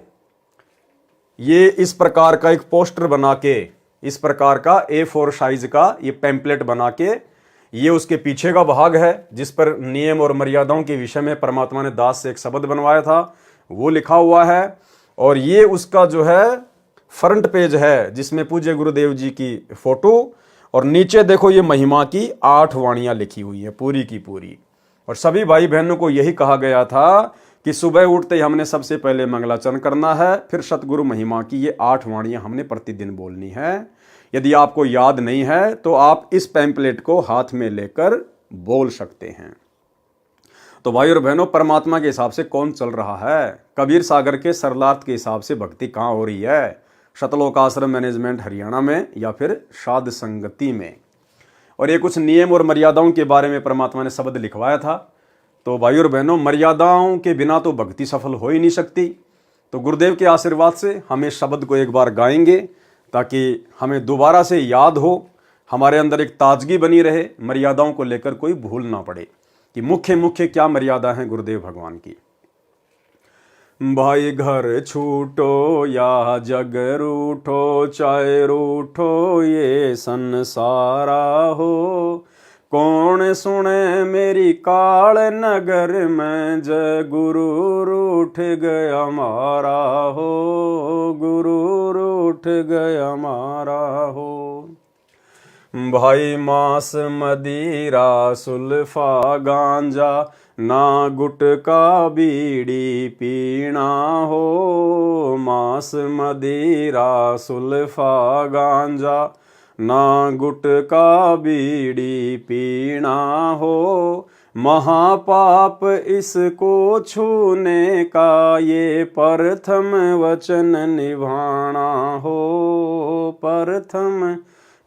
ये इस प्रकार का एक पोस्टर बना के, इस प्रकार का A4 साइज का ये पैम्पलेट बना के, ये उसके पीछे का भाग है जिस पर नियम और मर्यादाओं के विषय में परमात्मा ने दास से एक शब्द बनवाया था, वो लिखा हुआ है। और ये उसका जो है फ्रंट पेज है जिसमें पूज्य गुरुदेव जी की फोटो, और नीचे देखो ये महिमा की 8 वाणियां लिखी हुई है पूरी की पूरी। और सभी भाई बहनों को यही कहा गया था कि सुबह उठते ही हमने सबसे पहले मंगलाचरण करना है, फिर सतगुरु महिमा की ये 8 वाणियां हमने प्रतिदिन बोलनी है। यदि आपको याद नहीं है तो आप इस पैम्पलेट को हाथ में लेकर बोल सकते हैं। तो भाई और बहनों, परमात्मा के हिसाब से कौन चल रहा है? कबीर सागर के सरलार्थ के हिसाब से भक्ति कहाँ हो रही है? शतलोक आश्रम मैनेजमेंट हरियाणा में या फिर साध संगति में। और ये कुछ नियम और मर्यादाओं के बारे में परमात्मा ने शब्द लिखवाया था। तो भाई और बहनों, मर्यादाओं के बिना तो भक्ति सफल हो ही नहीं सकती। तो गुरुदेव के आशीर्वाद से हम इस शब्द को एक बार गाएंगे ताकि हमें दोबारा से याद हो, हमारे अंदर एक ताजगी बनी रहे, मर्यादाओं को लेकर कोई भूल ना पड़े कि मुख्य मुख्य क्या मर्यादा है गुरुदेव भगवान की। भाई घर छूटो या जग रूठो, चाहे रूठो ये संसारा हो, कौन सुने मेरी काल नगर में, जय गुरु रूठ गया मारा हो, गुरु रूठ गया मारा हो। भाई मांस मदिरा सुल्फा गांजा, ना गुटका बीड़ी पीना हो, मांस मदिरा सुल्फा गांजा, ना गुटका बीड़ी पीना हो, महापाप इसको छूने का, ये प्रथम वचन निभाना हो, प्रथम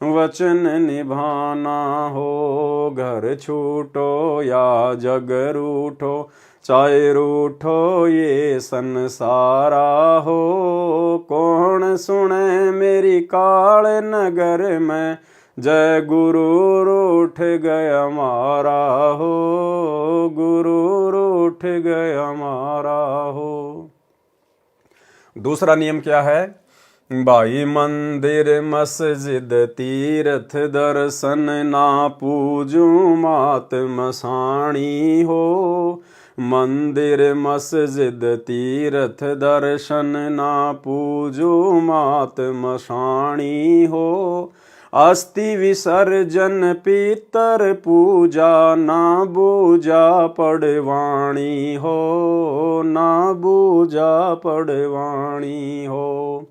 वचन निभाना हो। घर छूटो या जग रूठो, चाहे रूठो ये संसारा हो। कौन सुने मेरी काल नगर में, जय गुरु रूठ गया मारा हो, गुरु रूठ गया मारा हो। दूसरा नियम क्या है? भाई मंदिर मस्जिद तीर्थ दर्शन ना पूजू मात मसाणी हो। मंदिर मस्जिद तीर्थ दर्शन ना पूजू मात मसाणी हो। अस्थि विसर्जन पितर पूजा ना बूजा पड़वाणी हो, ना बूजा पड़वाणी हो।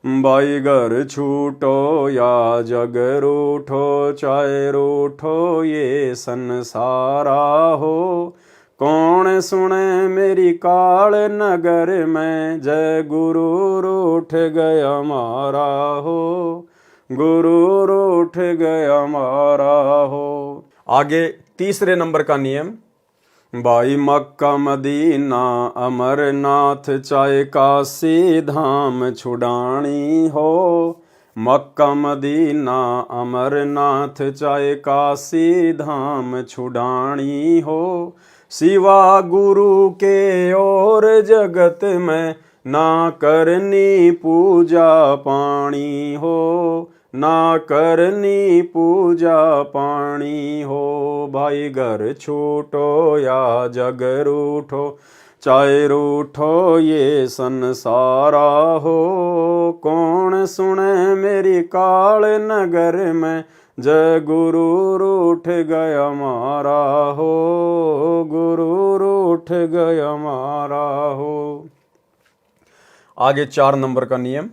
भाई घर छूटो या जग रूठो, चाहे रूठो ये संसारा हो। कौन सुने मेरी काल नगर में, जय गुरु रूठ गया मारा हो, गुरु रूठ गया मारा हो। आगे तीसरे नंबर का नियम, भाई मक्का मदीना अमरनाथ चाहे काशी धाम छुड़ानी हो। मक्का मदीना अमरनाथ चाहे काशी धाम छुड़ानी हो। सिवा गुरु के और जगत में ना करनी पूजा पानी हो, ना करनी पूजा पानी हो। भाई घर छूटो या जग रूठो, चाहे रूठो ये संसारा हो। कौन सुने मेरी काल नगर में, जय गुरु रूठ गया मारा हो, गुरु रूठ गया मारा हो। आगे 4 नंबर का नियम,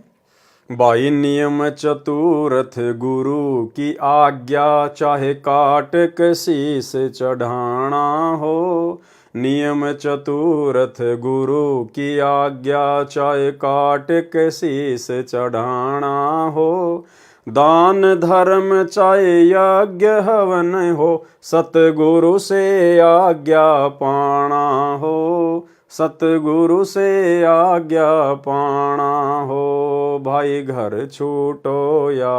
भाई नियम चतुर्थ गुरु की आज्ञा चाहे काट के शीस चढ़ाना हो। नियम चतुर्थ गुरु की आज्ञा चाहे काट के शीस चढ़ाना हो। दान धर्म चाहे यज्ञ हवन हो, सतगुरु से आज्ञा पाना हो, सतगुरु से आज्ञा पाना हो। भाई घर छूटो या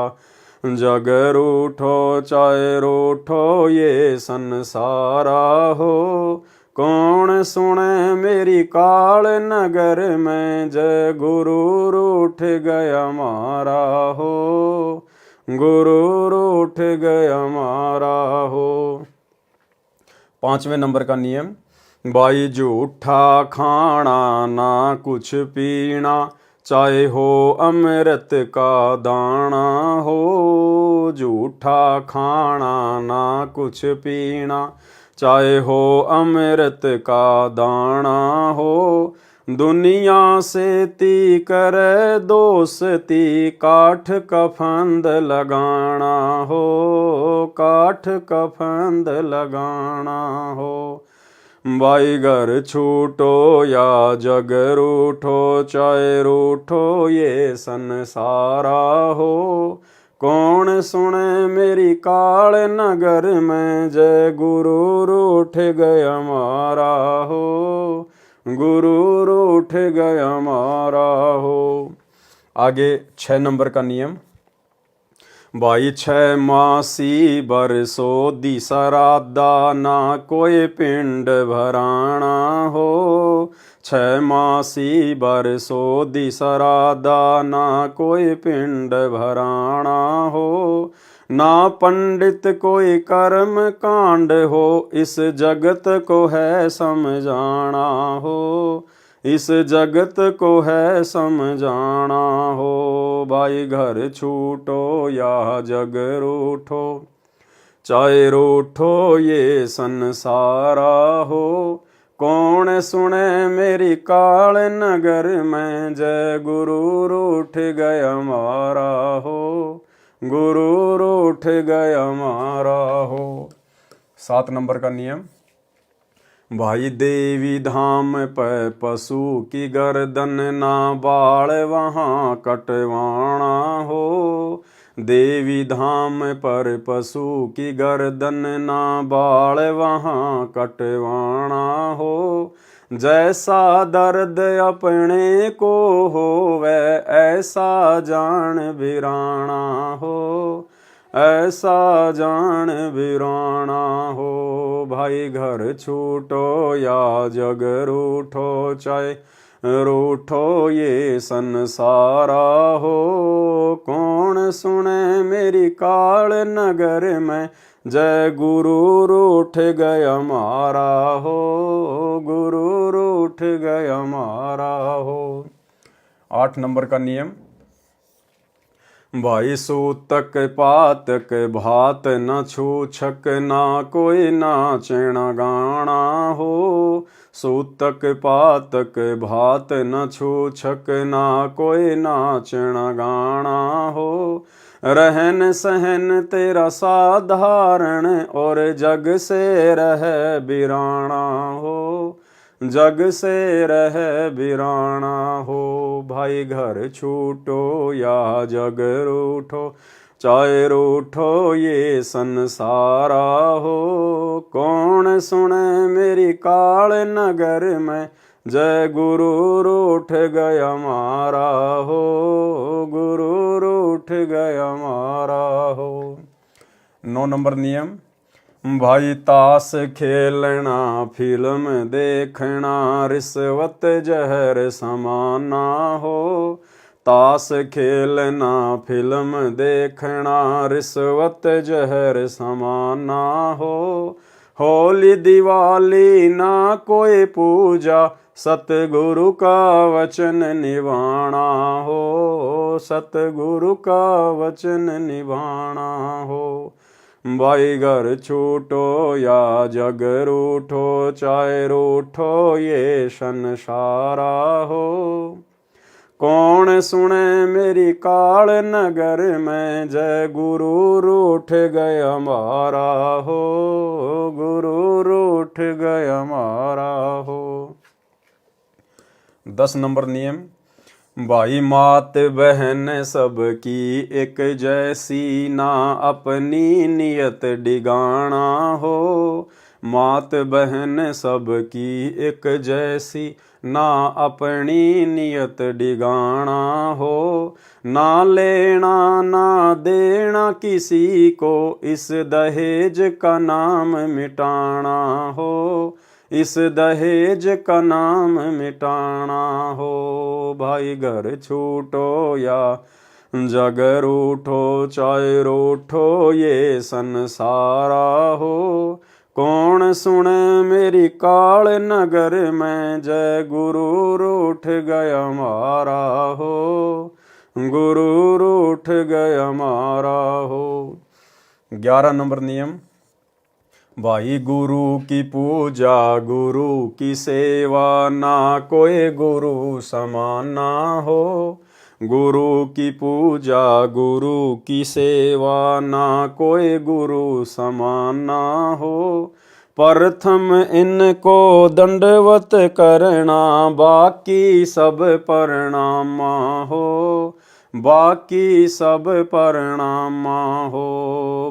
जग रूठो, चाहे रूठो ये संसारा हो। कौन सुने मेरी काल नगर में, जय गुरु रूठ गया मारा हो, गुरु रूठ गया मारा हो। 5वें नंबर का नियम, भाई झूठा खाना ना कुछ पीना चाहे हो अमृत का दाना हो। झूठा खाना ना कुछ पीना चाहे हो अमृत का दाना हो। दुनिया से ती करे दोस्ती, काठ का फंद लगाना हो, काठ का फंद लगाना हो। भाई घर छूटो या जग रूठो, चाहे रूठो ये संसारा हो। कौन सुने मेरी काल नगर में, जय गुरु रूठ गया मारा हो, गुरु रूठ गया मारा हो। आगे 6 नंबर का नियम, भाई 6 मासी बरसो दी सरादा ना कोई पिंड भराना हो। 6 मासी बरसो दी सरादा ना कोई पिंड भराना हो। ना पंडित कोई कर्म कांड हो, इस जगत को है समझाना हो, इस जगत को है समझाना हो। भाई घर छूटो या जग रूठो, चाहे रूठो ये संसारा हो। कौन सुने मेरी काल नगर में, जय गुरु रूठ गया मारा हो, गुरु रूठ गया मारा हो। 7 नंबर का नियम, भाई देवी धाम पे पशु की गर्दन ना बाल वहाँ कटवाना हो। देवी धाम पर पशु की गर्दन ना बाल वहाँ कटवाना हो। जैसा दर्द अपने को होवे ऐसा जान बिराना हो, ऐसा जान बिराना हो। भाई घर छूटो या जग रूठो, चाहे रूठो ये संसारा हो। कौन सुने मेरी काल नगर में, जय गुरु रूठ गया मारा हो, गुरु रूठ गया मारा हो। 8 नंबर का नियम, भाई सूतक पातक भात न छूछक, ना कोई नाचना गाना हो। सूतक पातक भात न छूछक, ना कोई नाचना गाना हो। रहन सहन तेरा साधारण, और जग से रह बिराना हो, जग से रह बिराना हो। भाई घर छूटो या जग रूठो, चाहे रूठो ये संसारा हो। कौन सुने मेरी काल नगर में, जय गुरु रूठ गया मारा हो, गुरु रूठ गया मारा हो। 9 नंबर नियम, भाई ताश खेलना फिल्म देखना रिश्वत जहर समाना हो। ताश खेलना फिल्म देखना रिश्वत जहर समाना हो। होली दिवाली ना कोई पूजा, सतगुरु का वचन निभाना हो, सतगुरु का वचन निभाना हो। भाई घर छूटो या जग रूठो, चाहे रूठो ये संसारा हो। कौन सुने मेरी काल नगर में, जय गुरु रूठ गया मारा हो, गुरु रूठ गया मारा हो। 10 नंबर नियम, भाई मात बहन सबकी एक जैसी, ना अपनी नियत डिगाना हो। मात बहन सबकी एक जैसी, ना अपनी नियत डिगाना हो। ना लेना ना देना किसी को, इस दहेज का नाम मिटाना हो, इस दहेज का नाम मिटाना हो। भाई घर छूटो या जग रूठो, चाहे रूठो ये संसारा हो। कौन सुने मेरी काल नगर में, जय गुरु रूठ गया मारा हो, गुरु रूठ गया मारा हो। 11 नंबर नियम, भाई गुरु की पूजा गुरु की सेवा, ना कोई गुरु समाना हो। गुरु की पूजा गुरु की सेवा, ना कोई गुरु समाना हो। प्रथम इनको दंडवत करना, बाकी सब प्रणामा हो, बाकी सब प्रणामा हो।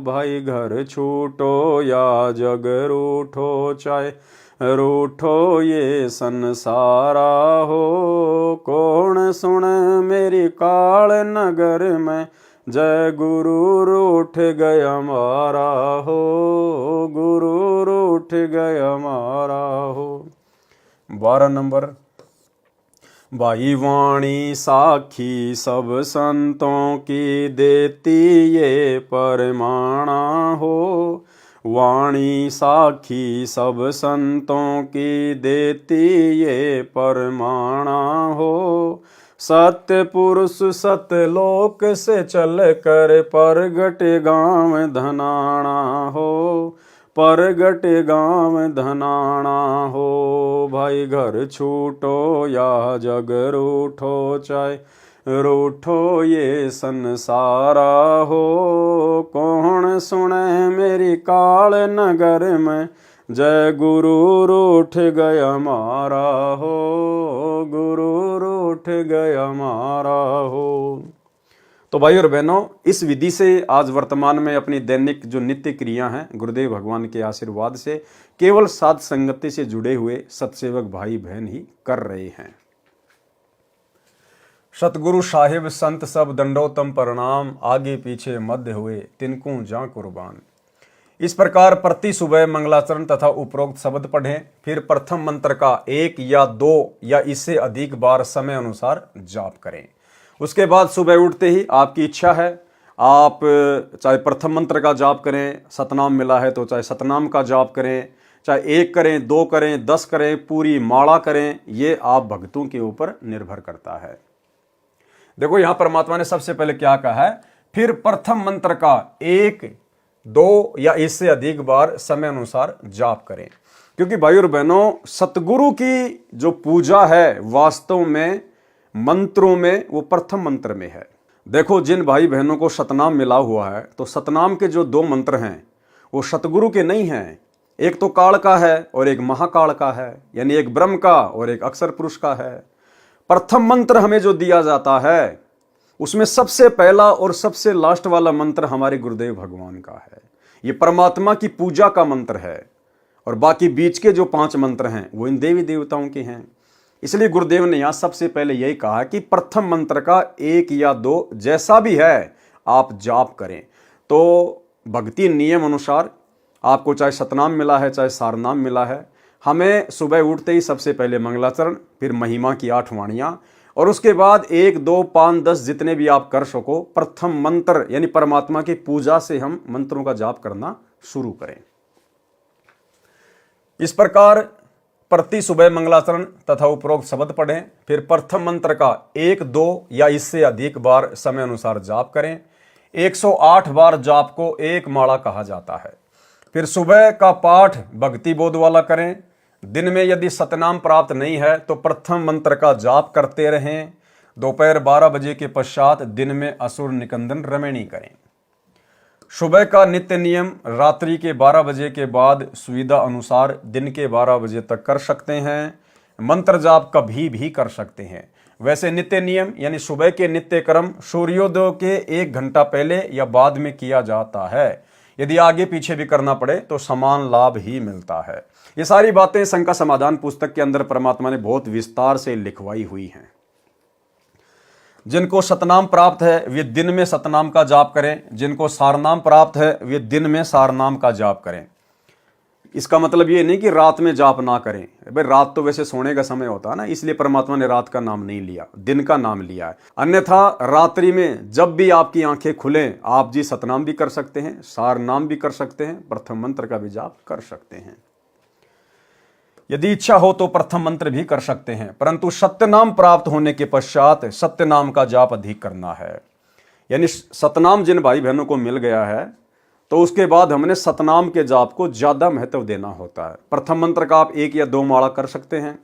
भाई घर छूटो या जग रूठो, चाहे रूठो ये संसारा हो। कौन सुने मेरी काल नगर में, जय गुरु रूठ गया मारा हो, गुरु रूठ गया मारा हो। 12 नंबर, भाई वाणी साखी सब संतों की, देती ये परमाणा हो। वाणी साखी सब संतों की, देती ये परमाणा हो। सत्य पुरुष सतलोक से चल कर, परगट गाँव धनाना हो, परगट गाँव धनाना हो। भाई घर छूटो या जग रूठो, चाहे रूठो ये संसारा हो। कौन सुने मेरी काल नगर में, जय गुरु रूठ गया मारा हो, गुरु रूठ गया मारा हो। तो भाई और बहनों, इस विधि से आज वर्तमान में अपनी दैनिक जो नित्य क्रिया हैं गुरुदेव भगवान के आशीर्वाद से केवल साध संगति से जुड़े हुए सत्सेवक भाई बहन ही कर रहे हैं। सतगुरु साहिब संत सब दंडोतम प्रणाम, आगे पीछे मध्य हुए तिनको जा कुर्बान। इस प्रकार प्रति सुबह मंगलाचरण तथा उपरोक्त शब्द पढ़ें, फिर प्रथम मंत्र का 1 या 2 या इससे अधिक बार समय अनुसार जाप करें। उसके बाद सुबह उठते ही आपकी इच्छा है, आप चाहे प्रथम मंत्र का जाप करें, सतनाम मिला है तो चाहे सतनाम का जाप करें, चाहे 1 करें, 2 करें, 10 करें, पूरी माला करें, ये आप भक्तों के ऊपर निर्भर करता है। देखो यहां परमात्मा ने सबसे पहले क्या कहा है, फिर प्रथम मंत्र का 1, 2 या इससे अधिक बार समय अनुसार जाप करें। क्योंकि भाई और बहनों, सतगुरु की जो पूजा है वास्तव में मंत्रों में वो प्रथम मंत्र में है। देखो जिन भाई बहनों को सतनाम मिला हुआ है तो सतनाम के जो 2 मंत्र हैं वो सतगुरु के नहीं हैं। एक तो काल का है और एक महाकाल का है, यानी एक ब्रह्म का और एक अक्षर पुरुष का है। प्रथम मंत्र हमें जो दिया जाता है उसमें सबसे पहला और सबसे लास्ट वाला मंत्र हमारे गुरुदेव भगवान का है। ये परमात्मा की पूजा का मंत्र है और बाकी बीच के जो 5 मंत्र हैं वो इन देवी देवताओं के हैं। इसलिए गुरुदेव ने यहां सबसे पहले यही कहा कि प्रथम मंत्र का 1 या 2 जैसा भी है आप जाप करें। तो भक्ति नियम अनुसार आपको चाहे सतनाम मिला है चाहे सारनाम मिला है, हमें सुबह उठते ही सबसे पहले मंगलाचरण, फिर महिमा की 8 वाणियां और उसके बाद 1, 2, 5, 10 जितने भी आप कर सको प्रथम मंत्र यानी परमात्मा की पूजा से हम मंत्रों का जाप करना शुरू करें। इस प्रकार प्रति सुबह मंगलाचरण तथा उपरोक्त शब्द पढ़ें, फिर प्रथम मंत्र का 1, 2 या इससे अधिक बार समय अनुसार जाप करें। 108 बार जाप को एक माला कहा जाता है। फिर सुबह का पाठ भक्ति बोध वाला करें। दिन में यदि सतनाम प्राप्त नहीं है तो प्रथम मंत्र का जाप करते रहें। दोपहर 12 बजे के पश्चात दिन में असुर निकंदन रमणी करें। सुबह का नित्य नियम रात्रि के 12 बजे के बाद सुविधा अनुसार दिन के 12 बजे तक कर सकते हैं। मंत्र जाप कभी भी कर सकते हैं। वैसे नित्य नियम यानी सुबह के नित्य कर्म सूर्योदय के 1 घंटा पहले या बाद में किया जाता है। यदि आगे पीछे भी करना पड़े तो समान लाभ ही मिलता है। ये सारी बातें शंका समाधान पुस्तक के अंदर परमात्मा ने बहुत विस्तार से लिखवाई हुई हैं। जिनको सतनाम प्राप्त है वे दिन में सतनाम का जाप करें, जिनको सारनाम प्राप्त है वे दिन में सारनाम का जाप करें। इसका मतलब ये नहीं कि रात में जाप ना करें। भाई रात तो वैसे सोने का समय होता है ना, इसलिए परमात्मा ने रात का नाम नहीं लिया, दिन का नाम लिया है। अन्यथा रात्रि में जब भी आपकी आंखें खुलें आप जी सतनाम भी कर सकते हैं, सारनाम भी कर सकते हैं, प्रथम मंत्र का भी जाप कर सकते हैं। यदि इच्छा हो तो प्रथम मंत्र भी कर सकते हैं, परंतु सत्यनाम प्राप्त होने के पश्चात सत्यनाम का जाप अधिक करना है। यानी सतनाम जिन भाई बहनों को मिल गया है तो उसके बाद हमने सतनाम के जाप को ज्यादा महत्व देना होता है। प्रथम मंत्र का आप 1 या 2 माला कर सकते हैं,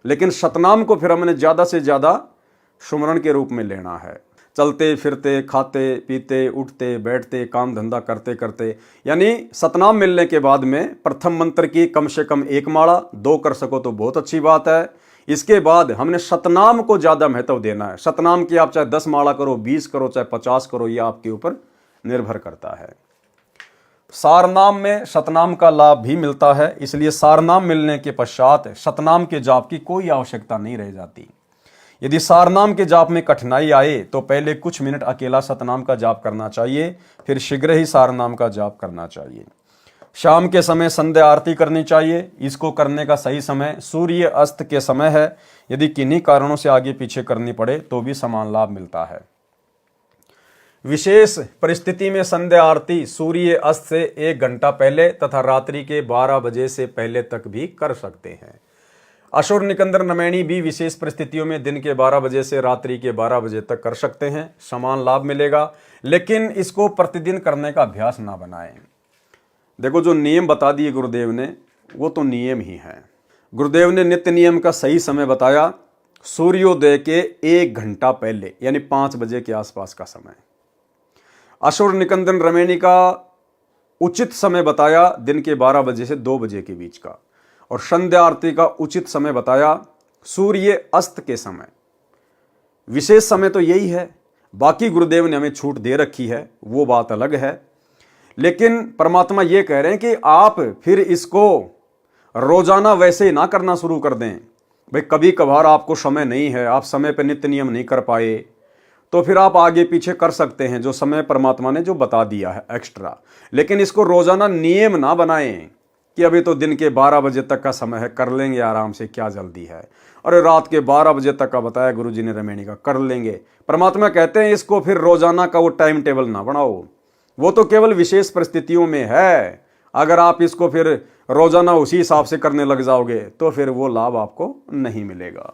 लेकिन सतनाम को फिर हमने ज्यादा से ज्यादा सुमरण के रूप में लेना है। चलते फिरते, खाते पीते, उठते बैठते, काम धंधा करते करते, यानी सतनाम मिलने के बाद में प्रथम मंत्र की कम से कम 1 माला, 2 कर सको तो बहुत अच्छी बात है। इसके बाद हमने सतनाम को ज्यादा महत्व देना है। सतनाम की आप चाहे 10 माला करो, 20 करो, चाहे 50 करो, यह आपके ऊपर निर्भर करता है। सारनाम में सतनाम का लाभ भी मिलता है, इसलिए सारनाम मिलने के पश्चात सतनाम के जाप की कोई आवश्यकता नहीं रह जाती। यदि सारनाम के जाप में कठिनाई आए तो पहले कुछ मिनट अकेला सतनाम का जाप करना चाहिए, फिर शीघ्र ही सारनाम का जाप करना चाहिए। शाम के समय संध्या आरती करनी चाहिए। इसको करने का सही समय सूर्य अस्त के समय है। यदि किन्हीं कारणों से आगे पीछे करनी पड़े तो भी समान लाभ मिलता है। विशेष परिस्थिति में संध्या आरती सूर्य अस्त से 1 घंटा पहले तथा रात्रि के 12 बजे से पहले तक भी कर सकते हैं। असुर निकंदन रमणी भी विशेष परिस्थितियों में दिन के 12 बजे से रात्रि के 12 बजे तक कर सकते हैं, समान लाभ मिलेगा। लेकिन इसको प्रतिदिन करने का अभ्यास ना बनाएं। देखो जो नियम बता दिए गुरुदेव ने वो तो नियम ही है। गुरुदेव ने नित्य नियम का सही समय बताया, सूर्योदय के 1 घंटा पहले यानी 5 बजे के आसपास का समय। असुर निकंदन रमणी का उचित समय बताया दिन के 12 बजे से 2 बजे के बीच का, और संध्या आरती का उचित समय बताया सूर्य अस्त के समय। विशेष समय तो यही है। बाकी गुरुदेव ने हमें छूट दे रखी है, वो बात अलग है। लेकिन परमात्मा ये कह रहे हैं कि आप फिर इसको रोजाना वैसे ही ना करना शुरू कर दें। भाई कभी कभार आपको समय नहीं है, आप समय पर नित्य नियम नहीं कर पाए, तो फिर आप आगे पीछे कर सकते हैं जो समय परमात्मा ने जो बता दिया है एक्स्ट्रा। लेकिन इसको रोजाना नियम ना बनाएं कि अभी तो दिन के 12 बजे तक का समय है, कर लेंगे आराम से, क्या जल्दी है। अरे रात के 12 बजे तक का बताया गुरुजी ने रमेणी का, कर लेंगे। परमात्मा कहते हैं इसको फिर रोजाना का वो टाइम टेबल ना बनाओ, वो तो केवल विशेष परिस्थितियों में है। अगर आप इसको फिर रोजाना उसी हिसाब से करने लग जाओगे तो फिर वो लाभ आपको नहीं मिलेगा।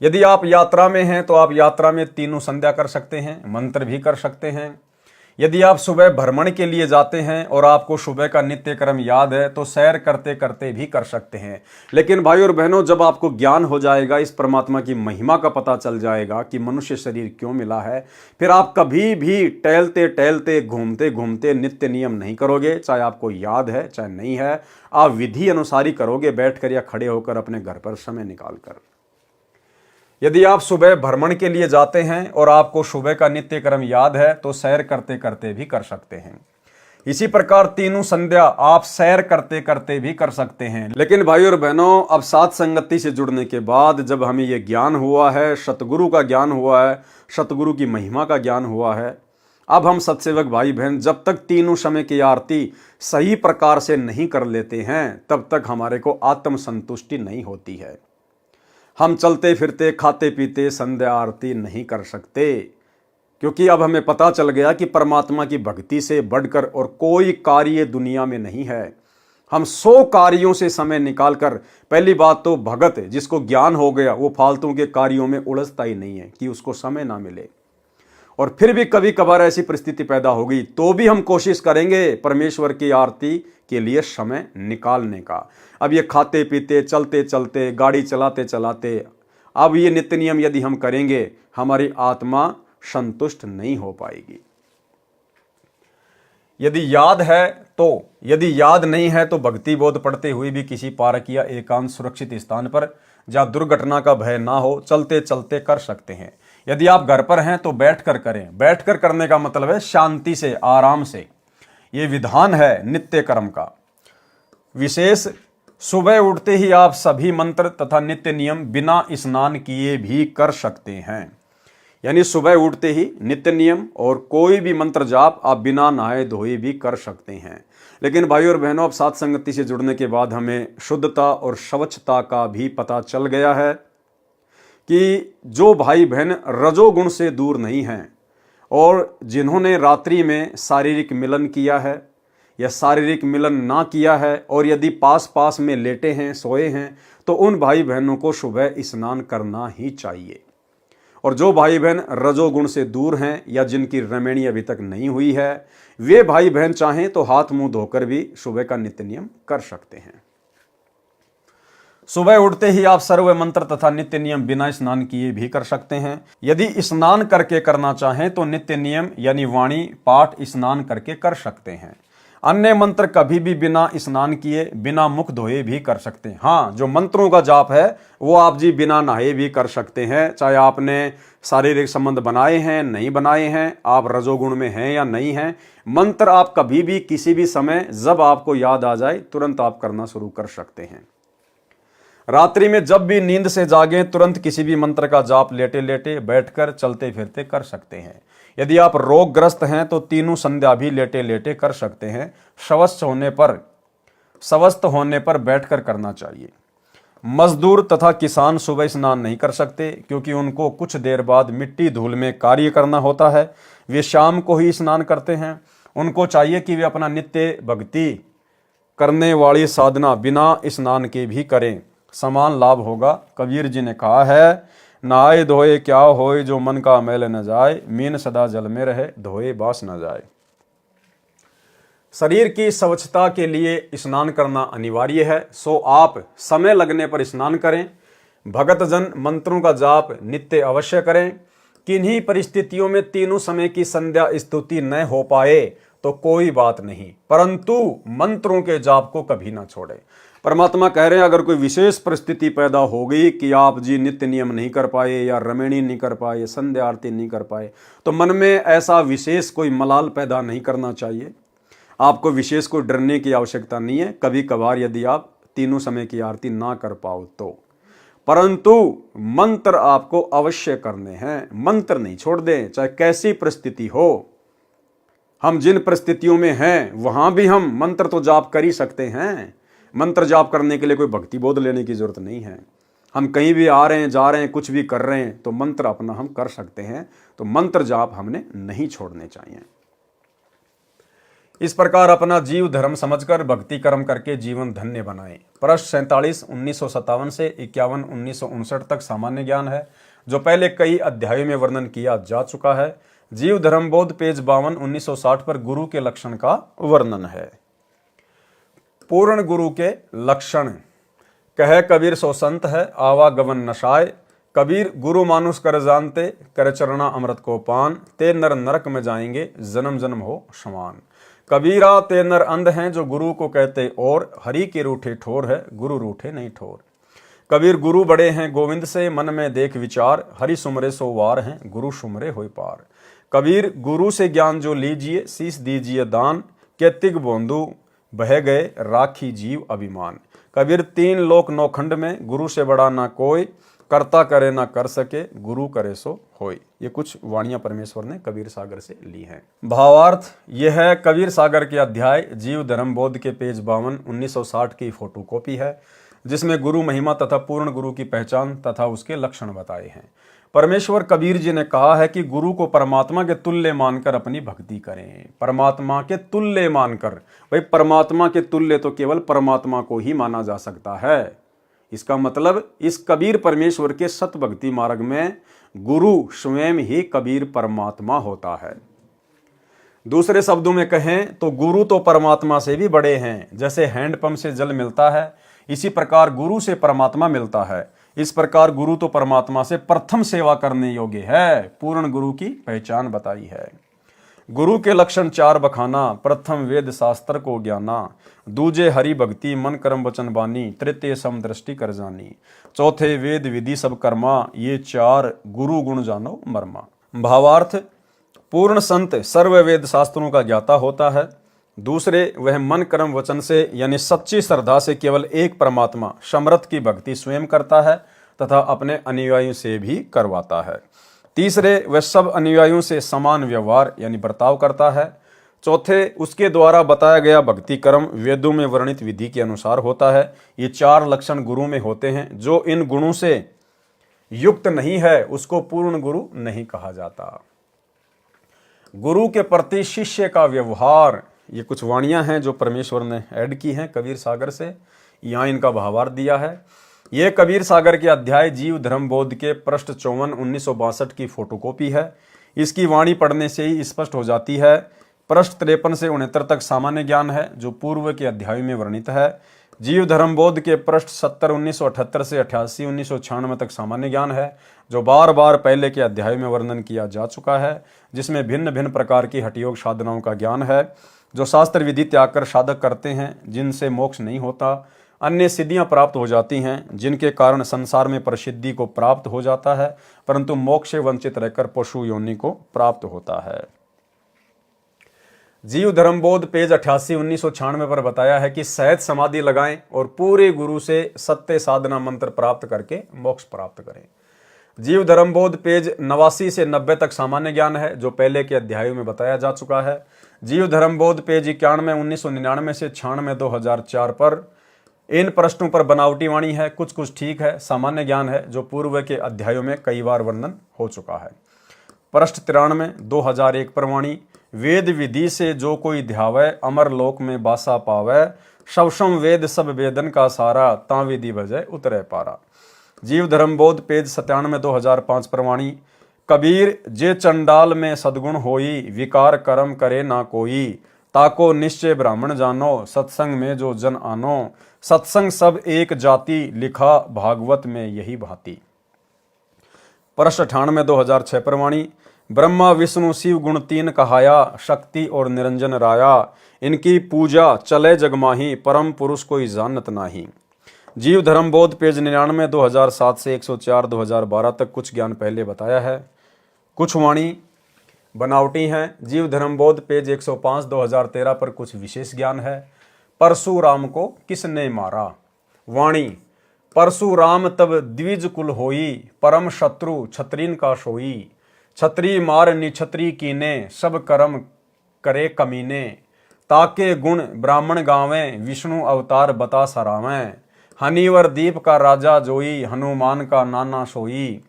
यदि आप यात्रा में हैं तो आप यात्रा में तीनों संध्या कर सकते हैं, मंत्र भी कर सकते हैं। यदि आप सुबह भ्रमण के लिए जाते हैं और आपको सुबह का नित्य कर्म याद है तो सैर करते करते भी कर सकते हैं। लेकिन भाई और बहनों, जब आपको ज्ञान हो जाएगा, इस परमात्मा की महिमा का पता चल जाएगा कि मनुष्य शरीर क्यों मिला है, फिर आप कभी भी टहलते टहलते घूमते घूमते नित्य नियम नहीं करोगे। चाहे आपको याद है चाहे नहीं है, आप विधि अनुसार ही करोगे, बैठकर या खड़े होकर अपने घर पर समय निकाल कर। यदि आप सुबह भ्रमण के लिए जाते हैं और आपको सुबह का नित्य कर्म याद है तो सैर करते करते भी कर सकते हैं। इसी प्रकार तीनों संध्या आप सैर करते करते भी कर सकते हैं। लेकिन भाई और बहनों, अब साथ संगति से जुड़ने के बाद जब हमें यह ज्ञान हुआ है, सतगुरु का ज्ञान हुआ है, सतगुरु की महिमा का ज्ञान हुआ है, अब हम सत्सेवक भाई बहन जब तक तीनों समय की आरती सही प्रकार से नहीं कर लेते हैं तब तक हमारे को आत्म संतुष्टि नहीं होती है। हम चलते फिरते खाते पीते संध्या आरती नहीं कर सकते, क्योंकि अब हमें पता चल गया कि परमात्मा की भक्ति से बढ़कर और कोई कार्य दुनिया में नहीं है। हम 100 कार्यों से समय निकालकर, पहली बात तो भगत जिसको ज्ञान हो गया वो फालतू के कार्यों में उलझता ही नहीं है कि उसको समय ना मिले। और फिर भी कभी कभार ऐसी परिस्थिति पैदा होगी तो भी हम कोशिश करेंगे परमेश्वर की आरती के लिए समय निकालने का। अब ये खाते पीते, चलते चलते, गाड़ी चलाते चलाते, अब ये नित्य नियम यदि हम करेंगे, हमारी आत्मा संतुष्ट नहीं हो पाएगी। यदि याद है तो, यदि याद नहीं है तो भक्ति बोध पढ़ते हुए भी किसी पार्क या एकांत सुरक्षित स्थान पर जहाँ दुर्घटना का भय ना हो चलते चलते कर सकते हैं। यदि आप घर पर हैं तो बैठकर करें। बैठकर करने का मतलब है शांति से, आराम से। ये विधान है नित्य कर्म का। विशेष सुबह उठते ही आप सभी मंत्र तथा नित्य नियम बिना स्नान किए भी कर सकते हैं। यानी सुबह उठते ही नित्य नियम और कोई भी मंत्र जाप आप बिना नहाए धोए भी कर सकते हैं। लेकिन भाई और बहनों, अब साथ संगति से जुड़ने के बाद हमें शुद्धता और स्वच्छता का भी पता चल गया है कि जो भाई बहन रजोगुण से दूर नहीं हैं और जिन्होंने रात्रि में शारीरिक मिलन किया है या शारीरिक मिलन ना किया है और यदि पास पास में लेटे हैं, सोए हैं, तो उन भाई बहनों को सुबह स्नान करना ही चाहिए। और जो भाई बहन रजोगुण से दूर हैं या जिनकी रमेणी अभी तक नहीं हुई है, वे भाई बहन चाहें तो हाथ मुंह धोकर भी सुबह का नित्य नियम कर सकते हैं। सुबह उठते ही आप सर्व मंत्र तथा नित्य नियम बिना स्नान किए भी कर सकते हैं। यदि स्नान करके करना चाहें तो नित्य नियम यानी वाणी पाठ स्नान करके कर सकते हैं। अन्य मंत्र कभी भी बिना स्नान किए, बिना मुख धोए भी कर सकते हैं। हाँ, जो मंत्रों का जाप है वो आप जी बिना नहाए भी कर सकते हैं, चाहे आपने शारीरिक संबंध बनाए हैं नहीं बनाए हैं, आप रजोगुण में हैं या नहीं हैं। मंत्र आप कभी भी किसी भी समय जब आपको याद आ जाए तुरंत आप करना शुरू कर सकते हैं। रात्रि में जब भी नींद से जागें तुरंत किसी भी मंत्र का जाप लेटे लेटे, बैठकर, चलते फिरते कर सकते हैं। यदि आप रोगग्रस्त हैं तो तीनों संध्या भी लेटे लेटे कर सकते हैं। स्वस्थ होने पर बैठकर करना चाहिए। मजदूर तथा किसान सुबह स्नान नहीं कर सकते क्योंकि उनको कुछ देर बाद मिट्टी धूल में कार्य करना होता है। वे शाम को ही स्नान करते हैं। उनको चाहिए कि वे अपना नित्य भक्ति करने वाली साधना बिना स्नान के भी करें, समान लाभ होगा। कबीर जी ने कहा है, नहाए धोए क्या होए जो मन का मैल न जाए, मीन सदा जल में रहे धोए बास न जाए। शरीर की स्वच्छता के लिए स्नान करना अनिवार्य है, सो आप समय लगने पर स्नान करें। भगतजन मंत्रों का जाप नित्य अवश्य करें। किन्हीं परिस्थितियों में तीनों समय की संध्या स्तुति न हो पाए तो कोई बात नहीं, परंतु मंत्रों के जाप को कभी ना छोड़े। परमात्मा कह रहे हैं अगर कोई विशेष परिस्थिति पैदा हो गई कि आप जी नित्य नियम नहीं कर पाए या रमणी नहीं कर पाए, संध्या आरती नहीं कर पाए, तो मन में ऐसा विशेष कोई मलाल पैदा नहीं करना चाहिए। आपको विशेष कोई डरने की आवश्यकता नहीं है। कभी कभार यदि आप तीनों समय की आरती ना कर पाओ तो, परंतु मंत्र आपको अवश्य करने हैं। मंत्र नहीं छोड़ दें, चाहे कैसी परिस्थिति हो। हम जिन परिस्थितियों में हैं वहां भी हम मंत्र तो जाप कर ही सकते हैं। मंत्र जाप करने के लिए कोई भक्ति बोध लेने की जरूरत नहीं है। हम कहीं भी आ रहे हैं, जा रहे हैं, कुछ भी कर रहे हैं तो मंत्र अपना हम कर सकते हैं। तो मंत्र जाप हमने नहीं छोड़ने चाहिए। इस प्रकार अपना जीव धर्म समझकर भक्ति कर्म करके जीवन धन्य बनाएं। प्रश्न 47 1957 से 51 1959 तक सामान्य ज्ञान है, जो पहले कई अध्यायों में वर्णन किया जा चुका है। जीव धर्म बोध पेज 52 1960 पर गुरु के लक्षण का वर्णन है। पूर्ण गुरु के लक्षण। कह कबीर सो संत है आवागमन नशाय, कबीर गुरु मानुष कर जानते, कर चरणा अमृत को पान, ते नर नरक में जाएंगे जन्म जन्म हो समान। कबीरा ते नर अंध हैं जो गुरु को कहते, और हरि के रूठे ठोर है गुरु रूठे नहीं ठोर। कबीर गुरु बड़े हैं गोविंद से, मन में देख विचार, हरि सुमरे सो वार हैं गुरु सुमरे होय पार। कबीर गुरु से ज्ञान जो लीजिए, शीश दीजिए दान, के तिग बोंदू बह गए राखी जीव अभिमान। कबीर तीन लोक नौखंड में, गुरु से बड़ा ना कोई, करता करे ना कर सके, गुरु करे सो होय। ये कुछ वाणियां परमेश्वर ने कबीर सागर से ली हैं। भावार्थ यह है कबीर सागर के अध्याय जीव धर्म बोध के पेज 52 1960 की फोटोकॉपी है, जिसमें गुरु महिमा तथा पूर्ण गुरु की पहचान तथा उसके लक्षण बताए हैं। परमेश्वर कबीर जी ने कहा है कि गुरु को परमात्मा के तुल्य मानकर अपनी भक्ति करें। परमात्मा के तुल्य मानकर, भाई परमात्मा के तुल्य तो केवल परमात्मा को ही माना जा सकता है। इसका मतलब इस कबीर परमेश्वर के सत भक्ति मार्ग में गुरु स्वयं ही कबीर परमात्मा होता है। दूसरे शब्दों में कहें तो गुरु तो परमात्मा से भी बड़े हैं। जैसे हैंडपंप से जल मिलता है, इसी प्रकार गुरु से परमात्मा मिलता है। इस प्रकार गुरु तो परमात्मा से प्रथम सेवा करने योग्य है। पूर्ण गुरु की पहचान बताई है। गुरु के लक्षण 4 बखाना। प्रथम वेद शास्त्र को ज्ञाना, दूजे हरि भक्ति मन कर्म वचन बानी, तृतीय समदृष्टि कर जानी, चौथे वेद विधि सब कर्मा, ये 4 गुरु गुण जानो मर्मा। भावार्थ पूर्ण संत सर्व वेद शास्त्रों का ज्ञाता होता है। दूसरे वह मन कर्म वचन से यानी सच्ची श्रद्धा से केवल एक परमात्मा समर्थ की भक्ति स्वयं करता है तथा अपने अनुयायियों से भी करवाता है। तीसरे वह सब अनुयायियों से समान व्यवहार यानी बर्ताव करता है। चौथे उसके द्वारा बताया गया भक्ति कर्म वेदों में वर्णित विधि के अनुसार होता है। ये 4 लक्षण गुरु में होते हैं। जो इन गुणों से युक्त नहीं है उसको पूर्ण गुरु नहीं कहा जाता। गुरु के प्रति शिष्य का व्यवहार, ये कुछ वाणियां हैं जो परमेश्वर ने ऐड की हैं कबीर सागर से। यहाँ इनका भावार्थ दिया है। ये कबीर सागर के अध्याय जीव धर्म बोध के पृष्ठ 54 1962 की फोटोकॉपी है। इसकी वाणी पढ़ने से ही स्पष्ट हो जाती है। पृष्ठ 53 से 69 तक सामान्य ज्ञान है जो पूर्व के अध्याय में वर्णित है। जीव धर्म बोध के पृष्ठ 70 1978 से 88 1996 तक सामान्य ज्ञान है जो बार बार पहले के अध्याय में वर्णन किया जा चुका है, जिसमें भिन्न भिन्न प्रकार की हठयोग साधनाओं का ज्ञान है जो शास्त्र विधि त्याग कर साधक करते हैं, जिनसे मोक्ष नहीं होता। अन्य सिद्धियां प्राप्त हो जाती हैं जिनके कारण संसार में प्रसिद्धि को प्राप्त हो जाता है, परंतु मोक्ष से वंचित रहकर पशु योनि को प्राप्त होता है। जीव धर्म बोध पेज 88 1996 पर बताया है कि सहज समाधि लगाएं और पूरे गुरु से सत्य साधना मंत्र प्राप्त करके मोक्ष प्राप्त करें। जीव धर्म बोध पेज 89 से 90 तक सामान्य ज्ञान है जो पहले के अध्यायों में बताया जा चुका है। जीव धर्म बोध पेज 91 1999 से 96 2004 पर इन प्रश्नों पर बनावटी वाणी है, कुछ कुछ ठीक है। सामान्य ज्ञान है जो पूर्व के अध्यायों में कई बार वर्णन हो चुका है। पृष्ठ 93 2001 पर वाणी, वेद विधि से जो कोई ध्यावै अमर लोक में बासा पावै, शवसम वेद सब वेदन का सारा ता विधि भजय उतरे पारा। जीव धर्म बोध पेज 97 2005 पर वाणी, कबीर जे चंडाल में सद्गुण होई, विकार कर्म करे ना कोई, ताको निश्चय ब्राह्मण जानो, सत्संग में जो जन आनो, सत्संग सब एक जाति, लिखा भागवत में यही भांति। पृष्ठ 98 2006 पर वाणी, ब्रह्मा विष्णु शिव गुण तीन कहाया, शक्ति और निरंजन राया, इनकी पूजा चले जगमाही, परम पुरुष कोई जानत नाही। जीव धर्म बोध पेज 99, 2007 से 104, 2012 तक कुछ ज्ञान पहले बताया है, कुछ वाणी बनावटी हैं। जीव धर्म बोध पेज 105, 2013 पर कुछ विशेष ज्ञान है। परशुराम को किसने मारा? वाणी, परशुराम तब द्विज कुल होई, परम शत्रु छत्रीन का सोई, छत्री मार निछत्री कीने, सब कर्म करे कमीने, ताके गुण ब्राह्मण गावें, विष्णु अवतार बता सरावें, हनीवर दीप का राजा जोई, हनुमान का नाना सोई,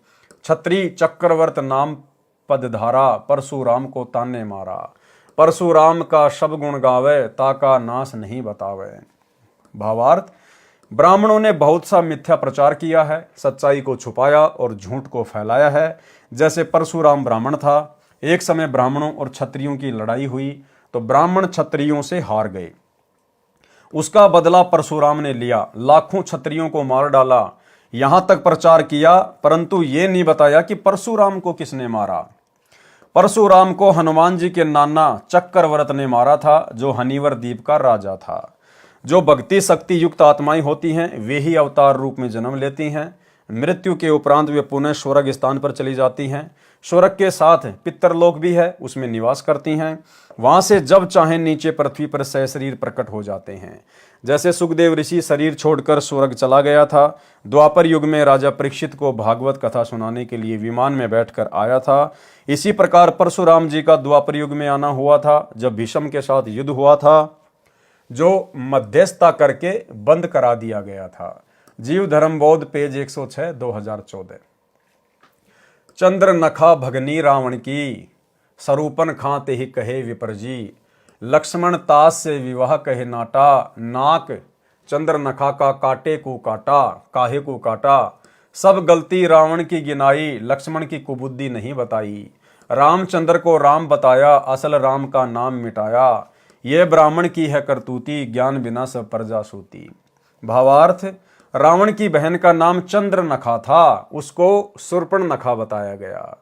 छत्री चक्रवर्त नाम पदधारा, परशुराम को ताने मारा, परशुराम का सब गुण गावे, ताका नाश नहीं बतावे। भावार्थ, ब्राह्मणों ने बहुत सा मिथ्या प्रचार किया है, सच्चाई को छुपाया और झूठ को फैलाया है। जैसे परशुराम ब्राह्मण था, एक समय ब्राह्मणों और क्षत्रियों की लड़ाई हुई तो ब्राह्मण क्षत्रियों से हार गए। उसका बदला परशुराम ने लिया, लाखों क्षत्रियों को मार डाला। यहां तक प्रचार किया, परंतु ये नहीं बताया कि परशुराम को किसने मारा। परशुराम को हनुमान जी के नाना चक्रवर्त ने मारा था, जो हनीवर द्वीप का राजा था। जो भक्ति शक्ति युक्त आत्माएं होती हैं, वे ही अवतार रूप में जन्म लेती हैं। मृत्यु के उपरांत वे पुनः स्वर्ग स्थान पर चली जाती हैं। स्वर्ग के साथ पितरलोक भी है, उसमें निवास करती हैं। वहां से जब चाहे नीचे पृथ्वी पर सहशरीर प्रकट हो जाते हैं। जैसे सुखदेव ऋषि शरीर छोड़कर स्वर्ग चला गया था, द्वापर युग में राजा परीक्षित को भागवत कथा सुनाने के लिए विमान में बैठकर आया था, इसी प्रकार परशुराम जी का द्वापर युग में आना हुआ था, जब भीष्म के साथ युद्ध हुआ था, जो मध्यस्थता करके बंद करा दिया गया था। जीव धर्म बोध पेज 106, 2014। चंद्र नखा भगनी रावण की, सरूपन खाते ही कहे विपर जी, लक्ष्मण तास से विवाह कहे नाटा, नाक चंद्र नखा का काटे को काटा, काहे को काटा, सब गलती रावण की गिनाई, लक्ष्मण की कुबुद्धि नहीं बताई, रामचंद्र को राम बताया, असल राम का नाम मिटाया, ये ब्राह्मण की है करतूती, ज्ञान बिना सब प्रजा सूती। भावार्थ, रावण की बहन का नाम चंद्र नखा था, उसको सुर्पण नखा बताया गया।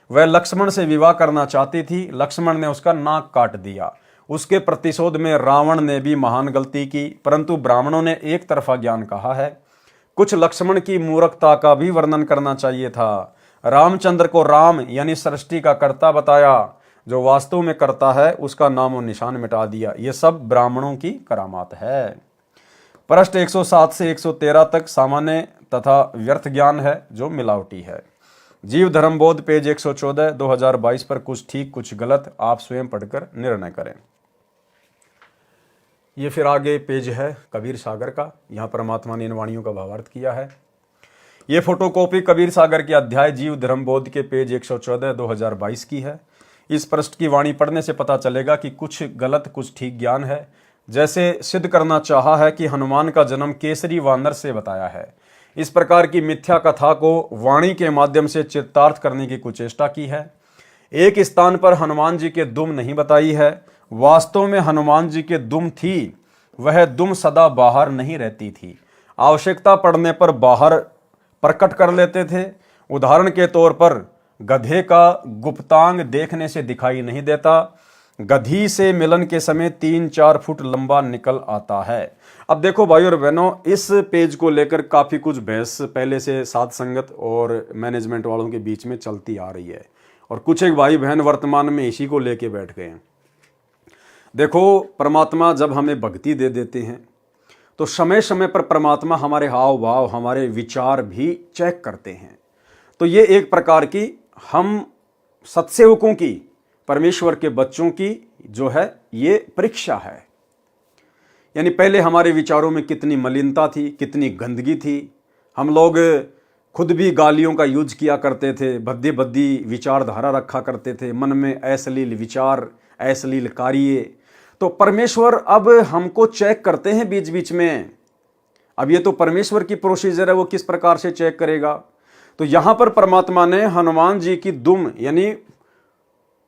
वह लक्ष्मण से विवाह करना चाहती थी, लक्ष्मण ने उसका नाक काट दिया। उसके प्रतिशोध में रावण ने भी महान गलती की, परंतु ब्राह्मणों ने एक तरफा ज्ञान कहा है। कुछ लक्ष्मण की मूर्खता का भी वर्णन करना चाहिए था। रामचंद्र को राम यानी सृष्टि का कर्ता बताया, जो वास्तव में करता है उसका नाम और निशान मिटा दिया। ये सब ब्राह्मणों की करामात है। पृष्ठ 107 से 113 तक सामान्य तथा व्यर्थ ज्ञान है, जो मिलावटी है। जीव धर्म बोध पेज 114, 2022 पर कुछ ठीक कुछ गलत, आप स्वयं पढ़कर निर्णय करें। ये फिर आगे पेज है कबीर सागर का, यहाँ परमात्मा ने इन वाणियों का भावार्थ किया है। ये फोटोकॉपी कबीर सागर के अध्याय जीव धर्म बोध के पेज 114, 2022 की है। इस पृष्ठ की वाणी पढ़ने से पता चलेगा कि कुछ गलत कुछ ठीक ज्ञान है। जैसे सिद्ध करना चाहा है कि हनुमान का जन्म केसरी वानर से बताया है। इस प्रकार की मिथ्या कथा को वाणी के माध्यम से चित्तार्थ करने की कुचेष्टा की है। एक स्थान पर हनुमान जी के दुम नहीं बताई है, वास्तव में हनुमान जी के दुम थी, वह दुम सदा बाहर नहीं रहती थी, आवश्यकता पड़ने पर बाहर प्रकट कर लेते थे। उदाहरण के तौर पर गधे का गुप्तांग देखने से दिखाई नहीं देता, गधी से मिलन के समय 3-4 फुट लंबा निकल आता है। अब देखो भाई और बहनों, इस पेज को लेकर काफी कुछ बहस पहले से साध संगत और मैनेजमेंट वालों के बीच में चलती आ रही है, और कुछ एक भाई बहन वर्तमान में इसी को लेके बैठ गए हैं। देखो, परमात्मा जब हमें भक्ति दे देते हैं तो समय समय पर परमात्मा हमारे हाव भाव, हमारे विचार भी चेक करते हैं। तो ये एक प्रकार की हम सत्सेवकों की, परमेश्वर के बच्चों की जो है ये परीक्षा है। यानी पहले हमारे विचारों में कितनी मलिनता थी, कितनी गंदगी थी, हम लोग खुद भी गालियों का यूज किया करते थे, भद्दी भद्दी विचारधारा रखा करते थे, मन में अश्लील विचार, अश्लील कार्य। तो परमेश्वर अब हमको चेक करते हैं बीच बीच में। अब ये तो परमेश्वर की प्रोसीजर है, वो किस प्रकार से चेक करेगा। तो यहां पर परमात्मा ने हनुमान जी की दुम यानी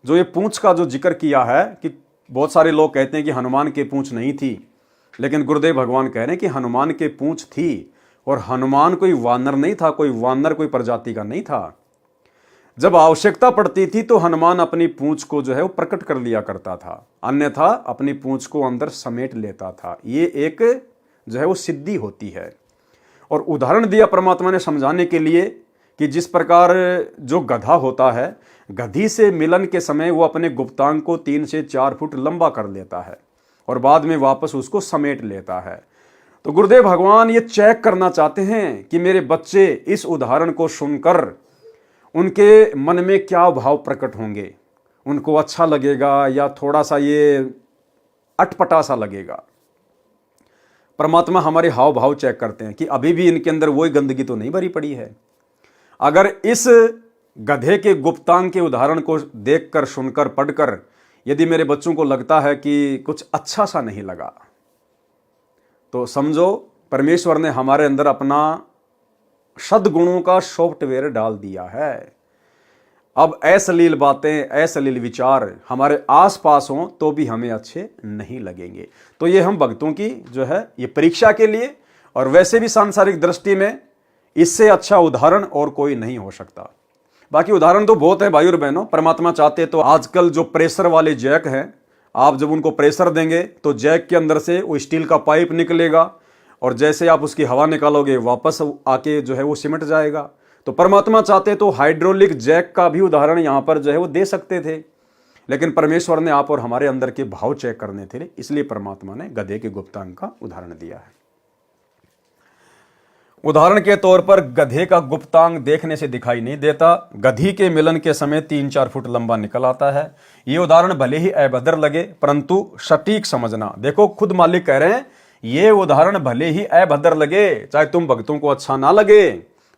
जो ये पूंछ का जो जिक्र किया है, कि बहुत सारे लोग कहते हैं कि हनुमान के पूंछ नहीं थी, लेकिन गुरुदेव भगवान कह रहे हैं कि हनुमान के पूंछ थी, और हनुमान कोई वानर नहीं था, कोई वानर कोई प्रजाति का नहीं था। जब आवश्यकता पड़ती थी तो हनुमान अपनी पूंछ को जो है वो प्रकट कर लिया करता था, अन्यथा अपनी पूंछ को अंदर समेट लेता था। ये एक जो है वो सिद्धि होती है। और उदाहरण दिया परमात्मा ने समझाने के लिए कि जिस प्रकार जो गधा होता है, गधी से मिलन के समय वो अपने गुप्तांग को 3 से 4 फुट लंबा कर लेता है और बाद में वापस उसको समेट लेता है। तो गुरुदेव भगवान ये चेक करना चाहते हैं कि मेरे बच्चे इस उदाहरण को सुनकर उनके मन में क्या भाव प्रकट होंगे, उनको अच्छा लगेगा या थोड़ा सा ये अटपटा सा लगेगा। परमात्मा हमारे हाव भाव चेक करते हैं कि अभी भी इनके अंदर वही गंदगी तो नहीं भरी पड़ी है। अगर इस गधे के गुप्तांग के उदाहरण को देखकर, सुनकर, पढ़कर यदि मेरे बच्चों को लगता है कि कुछ अच्छा सा नहीं लगा, तो समझो परमेश्वर ने हमारे अंदर अपना सद्गुणों का सॉफ्टवेयर डाल दिया है। अब अश्लील बातें, अश्लील विचार हमारे आसपास हों तो भी हमें अच्छे नहीं लगेंगे। तो ये हम भक्तों की जो है ये परीक्षा के लिए, और वैसे भी सांसारिक दृष्टि में इससे अच्छा उदाहरण और कोई नहीं हो सकता। बाकी उदाहरण तो बहुत है भाई और बहनों। परमात्मा चाहते तो आजकल जो प्रेशर वाले जैक हैं, आप जब उनको प्रेशर देंगे तो जैक के अंदर से वो स्टील का पाइप निकलेगा और जैसे आप उसकी हवा निकालोगे वापस आके जो है वो सिमट जाएगा। तो परमात्मा चाहते तो हाइड्रोलिक जैक का भी उदाहरण यहां पर जो है वो दे सकते थे, लेकिन परमेश्वर ने आप और हमारे अंदर के भाव चेक करने थे, इसलिए परमात्मा ने गधे के गुप्तांग का उदाहरण दिया है। उदाहरण के तौर पर गधे का गुप्तांग देखने से दिखाई नहीं देता, गधी के मिलन के समय 3-4 फुट लंबा निकल आता है। ये उदाहरण भले ही अभद्र लगे परंतु सटीक समझना। देखो खुद मालिक कह रहे हैं ये उदाहरण भले ही अभद्र लगे, चाहे तुम भक्तों को अच्छा ना लगे,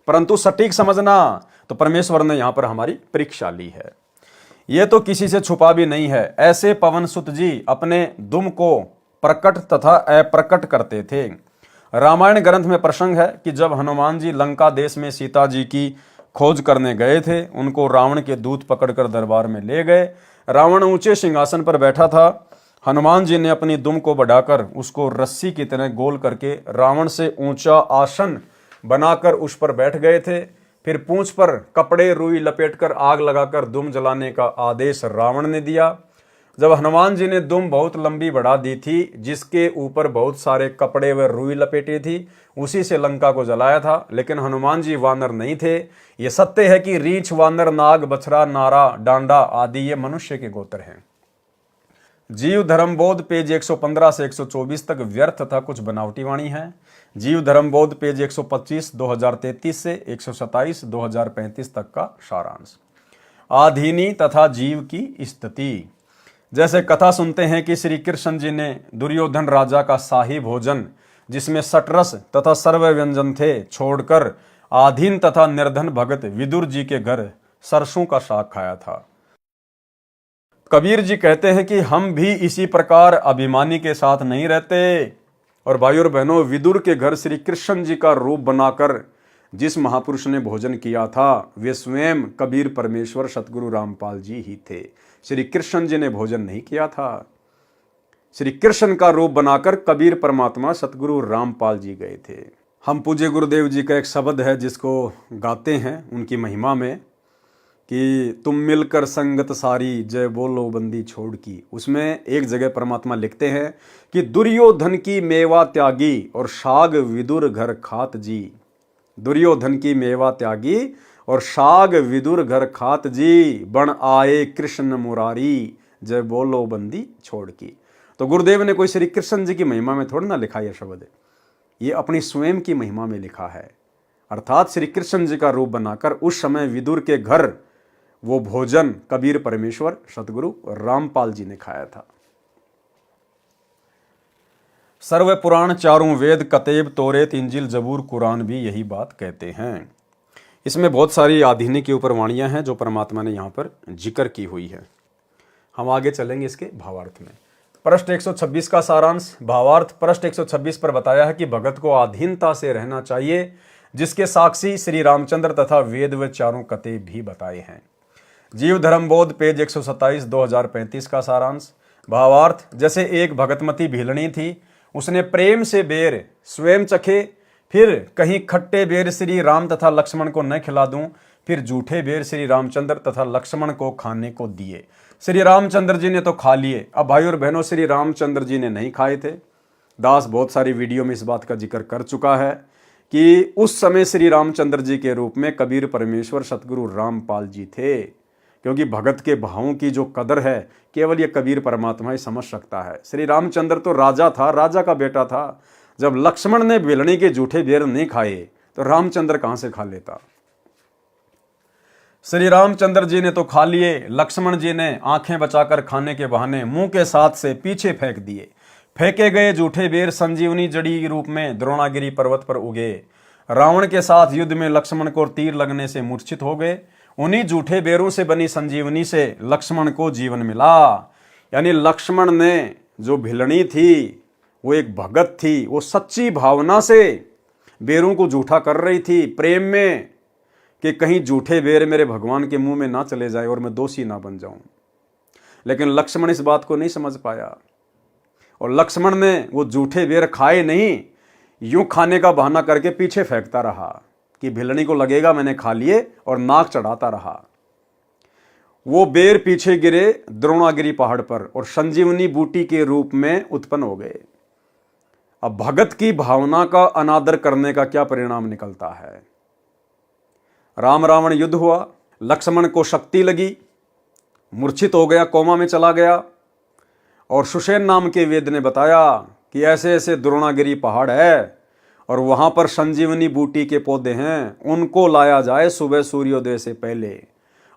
परंतु सटीक समझना। तो परमेश्वर ने यहां पर हमारी परीक्षा ली है। यह तो किसी से छुपा भी नहीं है। ऐसे पवन सुत जी अपने दुम को प्रकट तथा अप्रकट करते थे। रामायण ग्रंथ में प्रसंग है कि जब हनुमान जी लंका देश में सीता जी की खोज करने गए थे, उनको रावण के दूत पकड़कर दरबार में ले गए। रावण ऊंचे सिंहासन पर बैठा था। हनुमान जी ने अपनी दुम को बढ़ाकर उसको रस्सी की तरह गोल करके रावण से ऊंचा आसन बनाकर उस पर बैठ गए थे। फिर पूंछ पर कपड़े रुई लपेटकर आग लगाकर दुम जलाने का आदेश रावण ने दिया। जब हनुमान जी ने दुम बहुत लंबी बढ़ा दी थी, जिसके ऊपर बहुत सारे कपड़े व रुई लपेटी थी, उसी से लंका को जलाया था। लेकिन हनुमान जी वानर नहीं थे। ये सत्य है कि रीछ, वानर, नाग, बछड़ा, नारा, डांडा आदि ये मनुष्य के गोत्र हैं। जीव धर्म बोध पेज 115 से 124 तक व्यर्थ तथा कुछ बनावटी वाणी है। जीव धर्म बोध पेज 125 2033 से 127 2035 तक का सारांश। आधीनी तथा जीव की स्थिति। जैसे कथा सुनते हैं कि श्री कृष्ण जी ने दुर्योधन राजा का शाही भोजन, जिसमें सटरस तथा सर्व व्यंजन थे, छोड़कर आधीन तथा निर्धन भगत विदुर जी के घर सरसों का साग खाया था। कबीर जी कहते हैं कि हम भी इसी प्रकार अभिमानी के साथ नहीं रहते। और भाई और बहनों, विदुर के घर श्री कृष्ण जी का रूप बनाकर जिस महापुरुष ने भोजन किया था, वे स्वयं कबीर परमेश्वर सतगुरु रामपाल जी ही थे। श्री कृष्ण जी ने भोजन नहीं किया था। श्री कृष्ण का रूप बनाकर कबीर परमात्मा सतगुरु रामपाल जी गए थे। हम पूज्य गुरुदेव जी का एक शब्द है जिसको गाते हैं उनकी महिमा में कि तुम मिलकर संगत सारी जय बोलो बंदी छोड़ की। उसमें एक जगह परमात्मा लिखते हैं कि दुर्योधन की मेवा त्यागी और साग विदुर घर खात जी। दुर्योधन की मेवा त्यागी और साग विदुर घर खात जी, बण आए कृष्ण मुरारी जय बोलो बंदी छोड़ की। तो गुरुदेव ने कोई श्री कृष्ण जी की महिमा में थोड़ा ना लिखा यह शब्द, ये अपनी स्वयं की महिमा में लिखा है। अर्थात श्री कृष्ण जी का रूप बनाकर उस समय विदुर के घर वो भोजन कबीर परमेश्वर सतगुरु रामपाल जी ने खाया था। सर्व पुराण चारों वेद कतेब तोरेत इंजिल जबूर कुरान भी यही बात कहते हैं। इसमें बहुत सारी आधीनी के ऊपर वाणियां हैं जो परमात्मा ने यहाँ पर जिक्र की हुई है। हम आगे चलेंगे इसके भावार्थ में। पृष्ठ 126 का सारांश। भावार्थ पृष्ठ 126 पर बताया है कि भगत को अधीनता से रहना चाहिए, जिसके साक्षी श्री रामचंद्र तथा वेद व चारों कतेब भी बताए हैं। जीव धर्म बोध पेज 127 2035 का सारांश। भावार्थ जैसे एक भगतमती भीलनी थी, उसने प्रेम से बेर स्वयं चखे, फिर कहीं खट्टे बेर श्री राम तथा लक्ष्मण को न खिला दूं, फिर जूठे बेर श्री रामचंद्र तथा लक्ष्मण को खाने को दिए। श्री रामचंद्र जी ने तो खा लिए, अब भाई और बहनों श्री रामचंद्र जी ने नहीं खाए थे। दास बहुत सारी वीडियो में इस बात का जिक्र कर चुका है कि उस समय श्री रामचंद्र जी के रूप में कबीर परमेश्वर सतगुरु रामपाल जी थे, क्योंकि भगत के भावों की जो कदर है केवल ये कबीर परमात्मा ही समझ सकता है। श्री रामचंद्र तो राजा था, राजा का बेटा था। जब लक्ष्मण ने भिलनी के जूठे बेर नहीं खाए तो रामचंद्र कहां से खा लेता। श्री रामचंद्र जी ने तो खा लिए, लक्ष्मण जी ने आंखें बचाकर खाने के बहाने मुंह के साथ से पीछे फेंक दिए। फेंके गए जूठे बेर संजीवनी जड़ी रूप में द्रोणागिरी पर्वत पर उगे। रावण के साथ युद्ध में लक्ष्मण को तीर लगने से मूर्छित हो गए। उन्हीं जूठे बेरों से बनी संजीवनी से लक्ष्मण को जीवन मिला। यानी लक्ष्मण ने जो भिलनी थी वो एक भगत थी, वो सच्ची भावना से बेरों को जूठा कर रही थी, प्रेम में, कि कहीं जूठे बेर मेरे भगवान के मुंह में ना चले जाए और मैं दोषी ना बन जाऊं। लेकिन लक्ष्मण इस बात को नहीं समझ पाया और लक्ष्मण ने वो जूठे बेर खाए नहीं, यूं खाने का बहाना करके पीछे फेंकता रहा कि भिलनी को लगेगा मैंने खा लिए, और नाक चढ़ाता रहा। वो बेर पीछे गिरे द्रोणागिरी पहाड़ पर और संजीवनी बूटी के रूप में उत्पन्न हो गए। अब भगत की भावना का अनादर करने का क्या परिणाम निकलता है। राम रावण युद्ध हुआ, लक्ष्मण को शक्ति लगी, मूर्छित हो गया, कोमा में चला गया, और सुषेण नाम के वेद ने बताया कि ऐसे ऐसे द्रोणागिरी पहाड़ है और वहां पर संजीवनी बूटी के पौधे हैं, उनको लाया जाए सुबह सूर्योदय से पहले,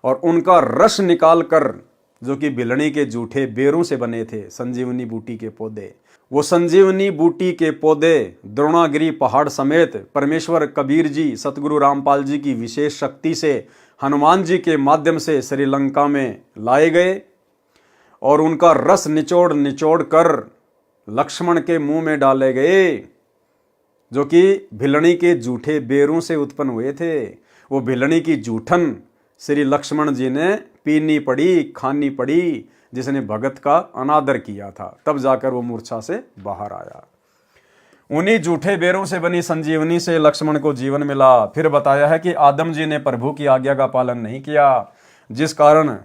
और उनका रस निकाल कर, जो कि भिलनी के जूठे बेरों से बने थे संजीवनी बूटी के पौधे, वो संजीवनी बूटी के पौधे द्रोणागिरी पहाड़ समेत परमेश्वर कबीर जी सतगुरु रामपाल जी की विशेष शक्ति से हनुमान जी के माध्यम से श्रीलंका में लाए गए और उनका रस निचोड़ निचोड़ कर लक्ष्मण के मुंह में डाले गए, जो कि भिलनी के जूठे बेरों से उत्पन्न हुए थे। वो भिलनी की जूठन श्री लक्ष्मण जी ने पीनी पड़ी, खानी पड़ी, जिसने भगत का अनादर किया था, तब जाकर वो मूर्छा से बाहर आया। उन्हीं जूठे बेरों से बनी संजीवनी से लक्ष्मण को जीवन मिला। फिर बताया है कि आदम जी ने प्रभु की आज्ञा का पालन नहीं किया, जिस कारण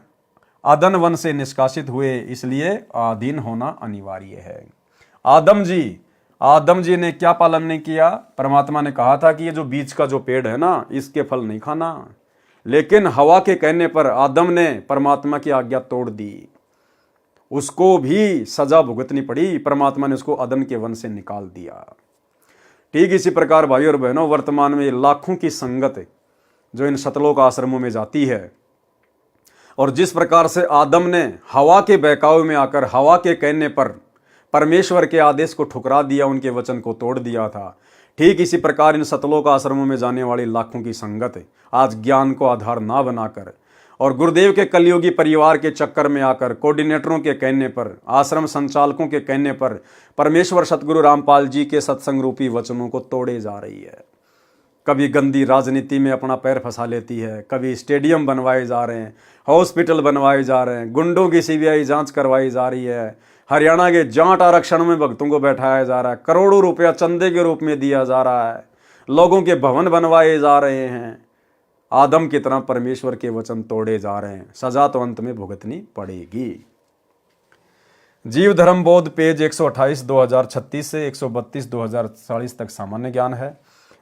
आदन वन से निष्कासित हुए, इसलिए आधीन होना अनिवार्य है। आदम जी ने क्या पालन नहीं किया। परमात्मा ने कहा था कि ये जो बीच का जो पेड़ है ना, इसके फल नहीं खाना, लेकिन हवा के कहने पर आदम ने परमात्मा की आज्ञा तोड़ दी, उसको भी सजा भुगतनी पड़ी। परमात्मा ने उसको अदन के वन से निकाल दिया। ठीक इसी प्रकार भाई और बहनों, वर्तमान में लाखों की संगत जो इन सतलोक आश्रमों में जाती है, और जिस प्रकार से आदम ने हवा के बहकावे में आकर हवा के कहने पर परमेश्वर के आदेश को ठुकरा दिया, उनके वचन को तोड़ दिया था, ठीक इसी प्रकार इन सतलोक आश्रमों में जाने वाली लाखों की संगत आज ज्ञान को आधार ना बनाकर और गुरुदेव के कलयुगी परिवार के चक्कर में आकर कोऑर्डिनेटरों के कहने पर, आश्रम संचालकों के कहने पर परमेश्वर सतगुरु रामपाल जी के सत्संग रूपी वचनों को तोड़े जा रही है। कभी गंदी राजनीति में अपना पैर फंसा लेती है, कभी स्टेडियम बनवाए जा रहे हैं, हॉस्पिटल बनवाए जा रहे हैं, गुंडों की सीबीआई जांच करवाई जा रही है, हरियाणा के जाट आरक्षण में भक्तों को बैठाया जा रहा है, करोड़ों रुपया चंदे के रूप में दिया जा रहा है, लोगों के भवन बनवाए जा रहे हैं। आदम की तरह परमेश्वर के वचन तोड़े जा रहे हैं, सजा तो अंत में भुगतनी पड़ेगी। जीव धर्म बोध पेज 128 2036 से 132 2040 तक सामान्य ज्ञान है।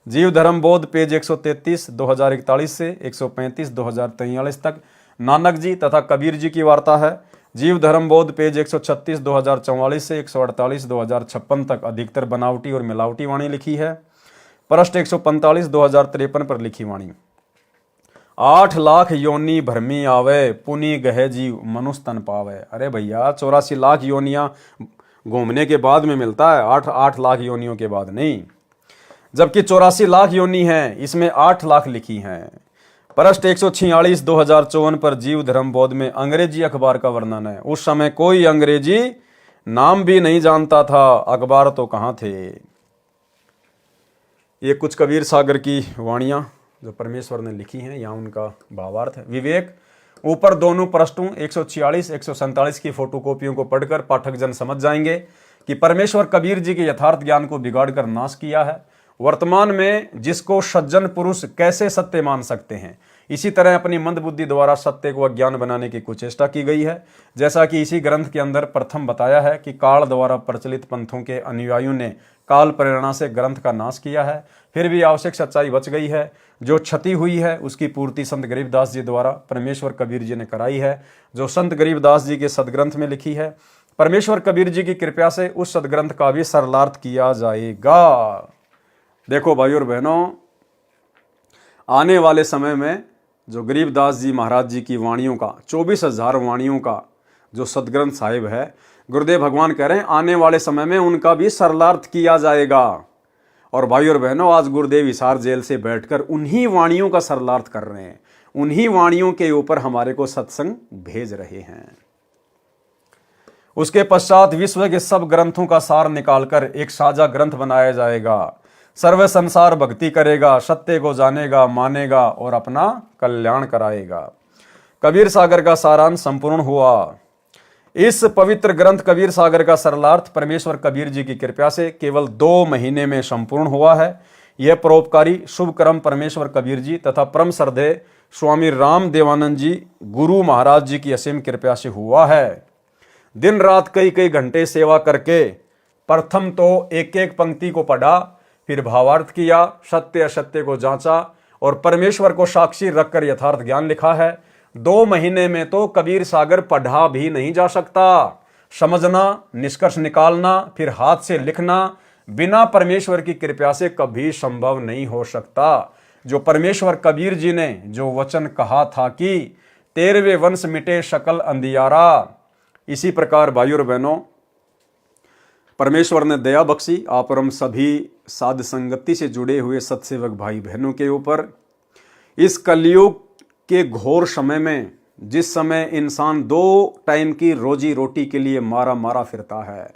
जीव धर्म बोध पेज 133 2041 से 135 2043 तक नानक जी तथा कबीर जी की वार्ता है। जीव धर्म बोध पेज 136 2044 से 148 2056 तक अधिकतर बनावटी और मिलावटी वाणी लिखी है। पृष्ठ 145 2053 पर लिखी वाणी। 8 लाख योनि भरमी आवे, पुनि गहे जीव मनुष्य तन पावे। अरे भैया 84 लाख योनियां घूमने के बाद में मिलता है, 8 लाख योनियों के बाद नहीं। जबकि 84 लाख योनि हैं, इसमें 8 लाख लिखी हैं। पृष्ठ 146 2054 पर जीव धर्म बोध में अंग्रेजी अखबार का वर्णन है। उस समय कोई अंग्रेजी नाम भी नहीं जानता था, अखबार तो कहां थे। ये कुछ कबीर सागर की वाणियां जो परमेश्वर ने लिखी हैं, यहाँ उनका भावार्थ है। विवेक ऊपर दोनों पृष्ठों 146 147 की फोटोकॉपियों को पढ़कर पाठक जन समझ जाएंगे कि परमेश्वर कबीर जी के यथार्थ ज्ञान को बिगाड़कर नाश किया है वर्तमान में जिसको सज्जन पुरुष कैसे सत्य मान सकते हैं, इसी तरह अपनी मंद बुद्धि द्वारा सत्य को अज्ञान बनाने की कुचेष्टा की गई है। जैसा कि इसी ग्रंथ के अंदर प्रथम बताया है कि काल द्वारा प्रचलित पंथों के अनुयायियों ने काल प्रेरणा से ग्रंथ का नाश किया है, फिर भी आवश्यक सच्चाई बच गई है। जो क्षति हुई है उसकी पूर्ति संत गरीबदास जी द्वारा परमेश्वर कबीर जी ने कराई है, जो संत गरीबदास जी के सदग्रंथ में लिखी है। परमेश्वर कबीर जी की कृपा से उस सदग्रंथ का भी सरलार्थ किया जाएगा। देखो भाइयों और बहनों, आने वाले समय में जो गरीबदास जी महाराज जी की वाणियों का 24,000 वाणियों का जो सदग्रंथ साहिब है, गुरुदेव भगवान कह रहे हैं आने वाले समय में उनका भी सरलार्थ किया जाएगा। और भाइयों और बहनों, आज गुरुदेव हिसार जेल से बैठकर उन्हीं वाणियों का सरलार्थ कर रहे हैं, उन्हीं वाणियों के ऊपर हमारे को सत्संग भेज रहे हैं। उसके पश्चात विश्व के सब ग्रंथों का सार निकालकर एक साझा ग्रंथ बनाया जाएगा। सर्व संसार भक्ति करेगा, सत्य को जानेगा, मानेगा और अपना कल्याण कराएगा। कबीर सागर का सारांश संपूर्ण हुआ। इस पवित्र ग्रंथ कबीर सागर का सरलार्थ परमेश्वर कबीर जी की कृपा से केवल 2 महीने में संपूर्ण हुआ है। यह परोपकारी शुभ कर्म परमेश्वर कबीर जी तथा परम श्रद्धेय स्वामी राम देवानंद जी गुरु महाराज जी की असीम कृपा से हुआ है। दिन रात कई कई घंटे सेवा करके प्रथम तो एक एक पंक्ति को पढ़ा, फिर भावार्थ किया, सत्य असत्य को जांचा और परमेश्वर को साक्षी रखकर यथार्थ ज्ञान लिखा है। 2 महीने में तो कबीर सागर पढ़ा भी नहीं जा सकता। समझना, निष्कर्ष निकालना, फिर हाथ से लिखना बिना परमेश्वर की कृपा से कभी संभव नहीं हो सकता। जो परमेश्वर कबीर जी ने जो वचन कहा था कि 13वें वंश मिटे सकल अंधियारा, इसी प्रकार भाइयों और बहनों, परमेश्वर ने दया बख्शी आप और हम सभी साध संगति से जुड़े हुए सत्सेवक भाई बहनों के ऊपर। इस कलयुग के घोर समय में, जिस समय इंसान 2 टाइम की रोजी रोटी के लिए मारा मारा फिरता है,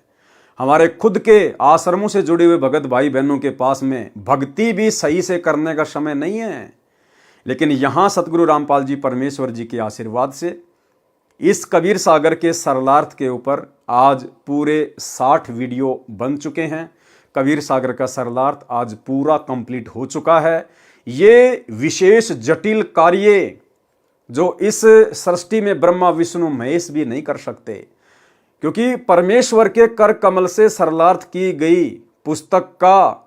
हमारे खुद के आश्रमों से जुड़े हुए भगत भाई बहनों के पास में भक्ति भी सही से करने का समय नहीं है। लेकिन यहाँ सतगुरु रामपाल जी परमेश्वर जी के आशीर्वाद से इस कबीर सागर के सरलार्थ के ऊपर आज पूरे 60 वीडियो बन चुके हैं। कबीर सागर का सरलार्थ आज पूरा कंप्लीट हो चुका है। ये विशेष जटिल कार्य जो इस सृष्टि में ब्रह्मा विष्णु महेश भी नहीं कर सकते, क्योंकि परमेश्वर के कर कमल से सरलार्थ की गई पुस्तक का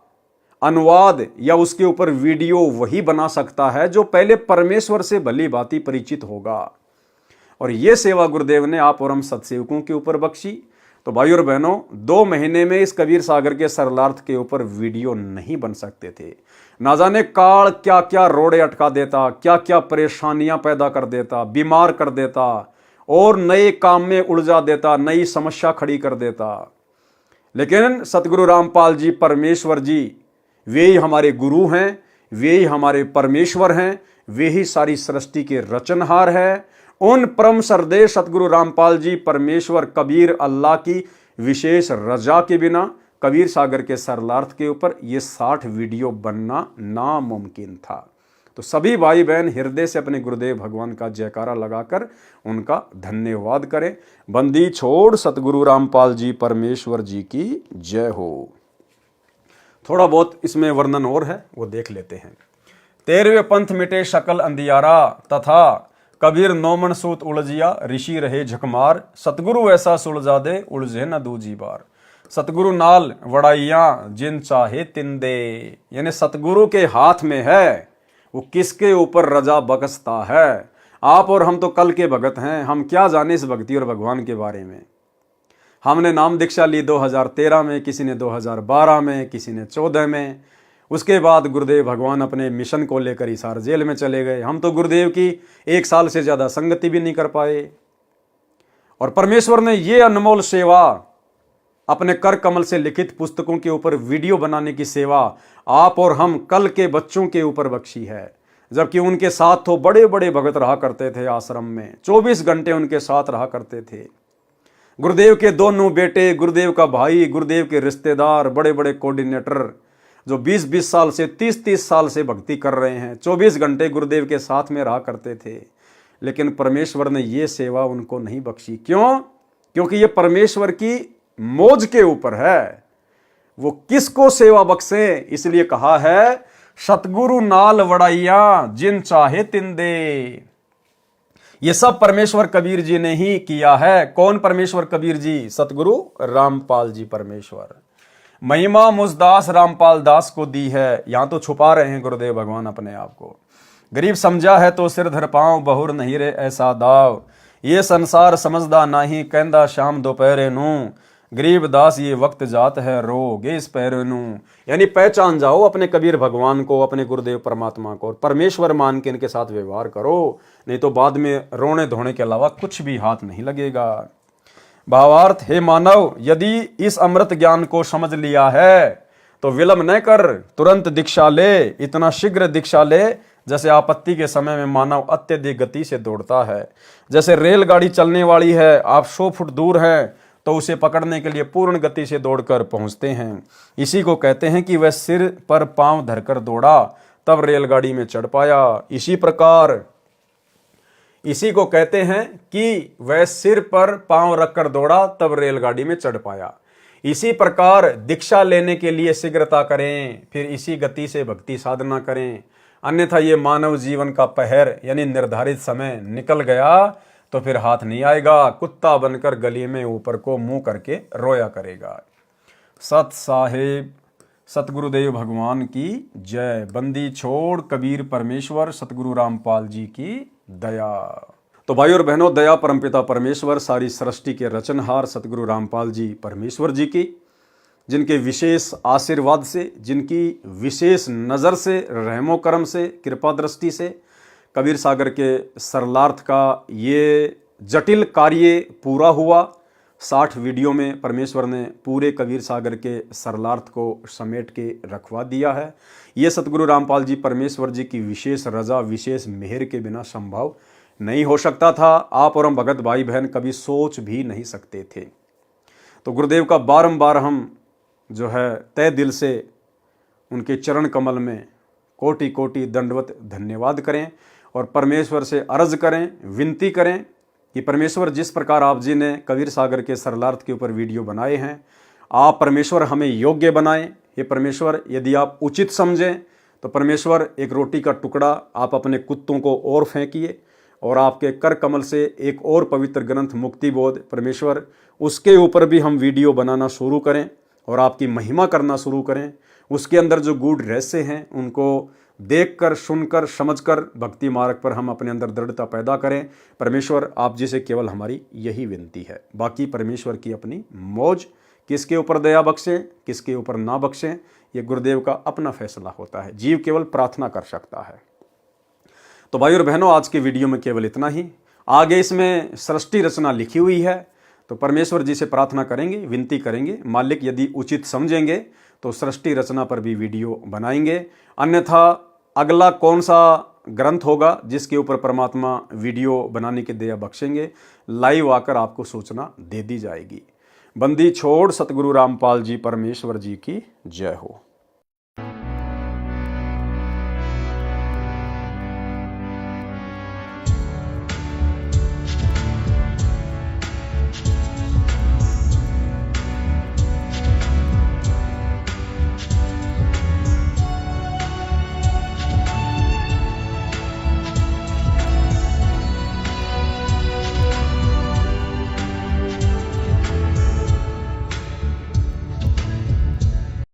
अनुवाद या उसके ऊपर वीडियो वही बना सकता है जो पहले परमेश्वर से भली भांति परिचित होगा। और ये सेवा गुरुदेव ने आप और हम सत्सेवकों के ऊपर बख्शी। तो भाइयों और बहनों, 2 महीने में इस कबीर सागर के सरलार्थ के ऊपर वीडियो नहीं बन सकते थे। ना जाने काल क्या क्या रोड़े अटका देता, क्या क्या परेशानियां पैदा कर देता, बीमार कर देता और नए काम में उलझा देता, नई समस्या खड़ी कर देता। लेकिन सतगुरु रामपाल जी परमेश्वर जी, वे ही हमारे गुरु हैं, वे ही हमारे परमेश्वर हैं, वे ही सारी सृष्टि के रचनहार है। उन परम श्रद्धेय सतगुरु रामपाल जी परमेश्वर कबीर अल्लाह की विशेष रजा के बिना कबीर सागर के सरलार्थ के ऊपर ये 60 वीडियो बनना नामुमकिन था। तो सभी भाई बहन हृदय से अपने गुरुदेव भगवान का जयकारा लगाकर उनका धन्यवाद करें। बंदी छोड़ सतगुरु रामपाल जी परमेश्वर जी की जय हो। थोड़ा बहुत इसमें वर्णन और है, वो देख लेते हैं। 13वें पंथ मिटे सकल अंधियारा तथा कबीर नौमन सूत उलझिया, ऋषि रहे झकमार, सतगुरु ऐसा सुलझा दे उलझे न दूजी बार। सतगुरु नाल वड़ाइयां जिन चाहे तिन दे, यानी सतगुरु के हाथ में है, वो किसके ऊपर रजा बकसता है। आप और हम तो कल के भगत हैं, हम क्या जाने इस भक्ति और भगवान के बारे में। हमने नाम दीक्षा ली 2013 में, किसी ने 2012 में, किसी ने 14 में। उसके बाद गुरुदेव भगवान अपने मिशन को लेकर हिसार जेल में चले गए। हम तो गुरुदेव की 1 साल से ज़्यादा संगति भी नहीं कर पाए। और परमेश्वर ने ये अनमोल सेवा, अपने कर कमल से लिखित पुस्तकों के ऊपर वीडियो बनाने की सेवा आप और हम कल के बच्चों के ऊपर बख्शी है। जबकि उनके साथ तो बड़े बड़े भगत रहा करते थे आश्रम में, 24 घंटे उनके साथ रहा करते थे। गुरुदेव के दोनों बेटे, गुरुदेव का भाई, गुरुदेव के रिश्तेदार, बड़े बड़े कोऑर्डिनेटर जो 20-20 साल से 30-30 साल से भक्ति कर रहे हैं, 24 घंटे गुरुदेव के साथ में रहा करते थे। लेकिन परमेश्वर ने ये सेवा उनको नहीं बख्शी। क्यों? क्योंकि ये परमेश्वर की मौज के ऊपर है। वो किसको सेवा बख्शे। इसलिए कहा है सतगुरु नाल वड़ाइया जिन चाहे तिन दे। ये सब परमेश्वर कबीर जी ने ही किया है। कौन परमेश्वर कबीर जी? सतगुरु रामपाल जी परमेश्वर। महिमा मुझदास रामपाल दास को दी है। यहां तो छुपा रहे हैं गुरुदेव भगवान अपने आप को। गरीब समझा है तो सिर धर पांव, बहुर नहीं रे ऐसा दाव। ये संसार समझदा नहीं, कहंदा शाम दोपहरे नू। गरीब दास ये वक्त जात है, रोगे इस पैरे नू। यानी पहचान जाओ अपने कबीर भगवान को, अपने गुरुदेव परमात्मा को, और परमेश्वर मान के इनके साथ व्यवहार करो, नहीं तो बाद में रोने धोने के अलावा कुछ भी हाथ नहीं लगेगा। भावार्थ, हे मानव, यदि इस अमृत ज्ञान को समझ लिया है तो विलंब न कर, तुरंत दीक्षा ले। इतना शीघ्र दीक्षा ले जैसे आपत्ति के समय में मानव अत्यधिक गति से दौड़ता है। जैसे रेलगाड़ी चलने वाली है, आप 100 फुट दूर हैं तो उसे पकड़ने के लिए पूर्ण गति से दौड़कर पहुंचते हैं। इसी को कहते हैं कि वह सिर पर पांव धरकर दौड़ा तब रेलगाड़ी में चढ़ पाया। इसी को कहते हैं कि वह सिर पर पांव रखकर दौड़ा तब रेलगाड़ी में चढ़ पाया। इसी प्रकार दीक्षा लेने के लिए शीघ्रता करें, फिर इसी गति से भक्ति साधना करें। अन्यथा ये मानव जीवन का पहर यानी निर्धारित समय निकल गया तो फिर हाथ नहीं आएगा। कुत्ता बनकर गली में ऊपर को मुंह करके रोया करेगा। सत साहेब सतगुरुदेव भगवान की जय। बंदी छोड़ कबीर परमेश्वर, सतगुरु रामपाल जी की दया। तो भाई और बहनों, दया परमपिता परमेश्वर, सारी सृष्टि के रचनहार सतगुरु रामपाल जी परमेश्वर जी की, जिनके विशेष आशीर्वाद से, जिनकी विशेष नज़र से, रहमो करम से, कृपा दृष्टि से कबीर सागर के सरलार्थ का ये जटिल कार्य पूरा हुआ। 60 वीडियो में परमेश्वर ने पूरे कबीर सागर के सरलार्थ को समेट के रखवा दिया है। ये सतगुरु रामपाल जी परमेश्वर जी की विशेष रजा, विशेष मेहर के बिना संभव नहीं हो सकता था। आप और हम भगत भाई बहन कभी सोच भी नहीं सकते थे। तो गुरुदेव का बारंबार हम जो है तय दिल से उनके चरण कमल में कोटि कोटि दंडवत धन्यवाद करें और परमेश्वर से अर्ज करें, विनती करें कि परमेश्वर, जिस प्रकार आप जी ने कबीर सागर के सरलार्थ के ऊपर वीडियो बनाए हैं, आप परमेश्वर हमें योग्य बनाएं। ये परमेश्वर, यदि आप उचित समझें तो परमेश्वर एक रोटी का टुकड़ा आप अपने कुत्तों को और फेंकिए और आपके कर कमल से एक और पवित्र ग्रंथ मुक्ति बोध, परमेश्वर उसके ऊपर भी हम वीडियो बनाना शुरू करें और आपकी महिमा करना शुरू करें। उसके अंदर जो गूढ़ रहस्य हैं उनको देखकर, सुनकर, समझकर भक्ति मार्ग पर हम अपने अंदर दृढ़ता पैदा करें। परमेश्वर, आप जी से केवल हमारी यही विनती है। बाकी परमेश्वर की अपनी मौज, किसके ऊपर दया बख्शें, किसके ऊपर ना बख्शें, ये गुरुदेव का अपना फैसला होता है। जीव केवल प्रार्थना कर सकता है। तो भाई और बहनों, आज के वीडियो में केवल इतना ही। आगे इसमें सृष्टि रचना लिखी हुई है, तो परमेश्वर जी से प्रार्थना करेंगे, विनती करेंगे। मालिक यदि उचित समझेंगे तो सृष्टि रचना पर भी वीडियो बनाएंगे। अन्यथा अगला कौन सा ग्रंथ होगा जिसके ऊपर परमात्मा वीडियो बनाने की दया बख्शेंगे, लाइव आकर आपको सूचना दे दी जाएगी। बंदी छोड़ सतगुरु रामपाल जी परमेश्वर जी की जय हो।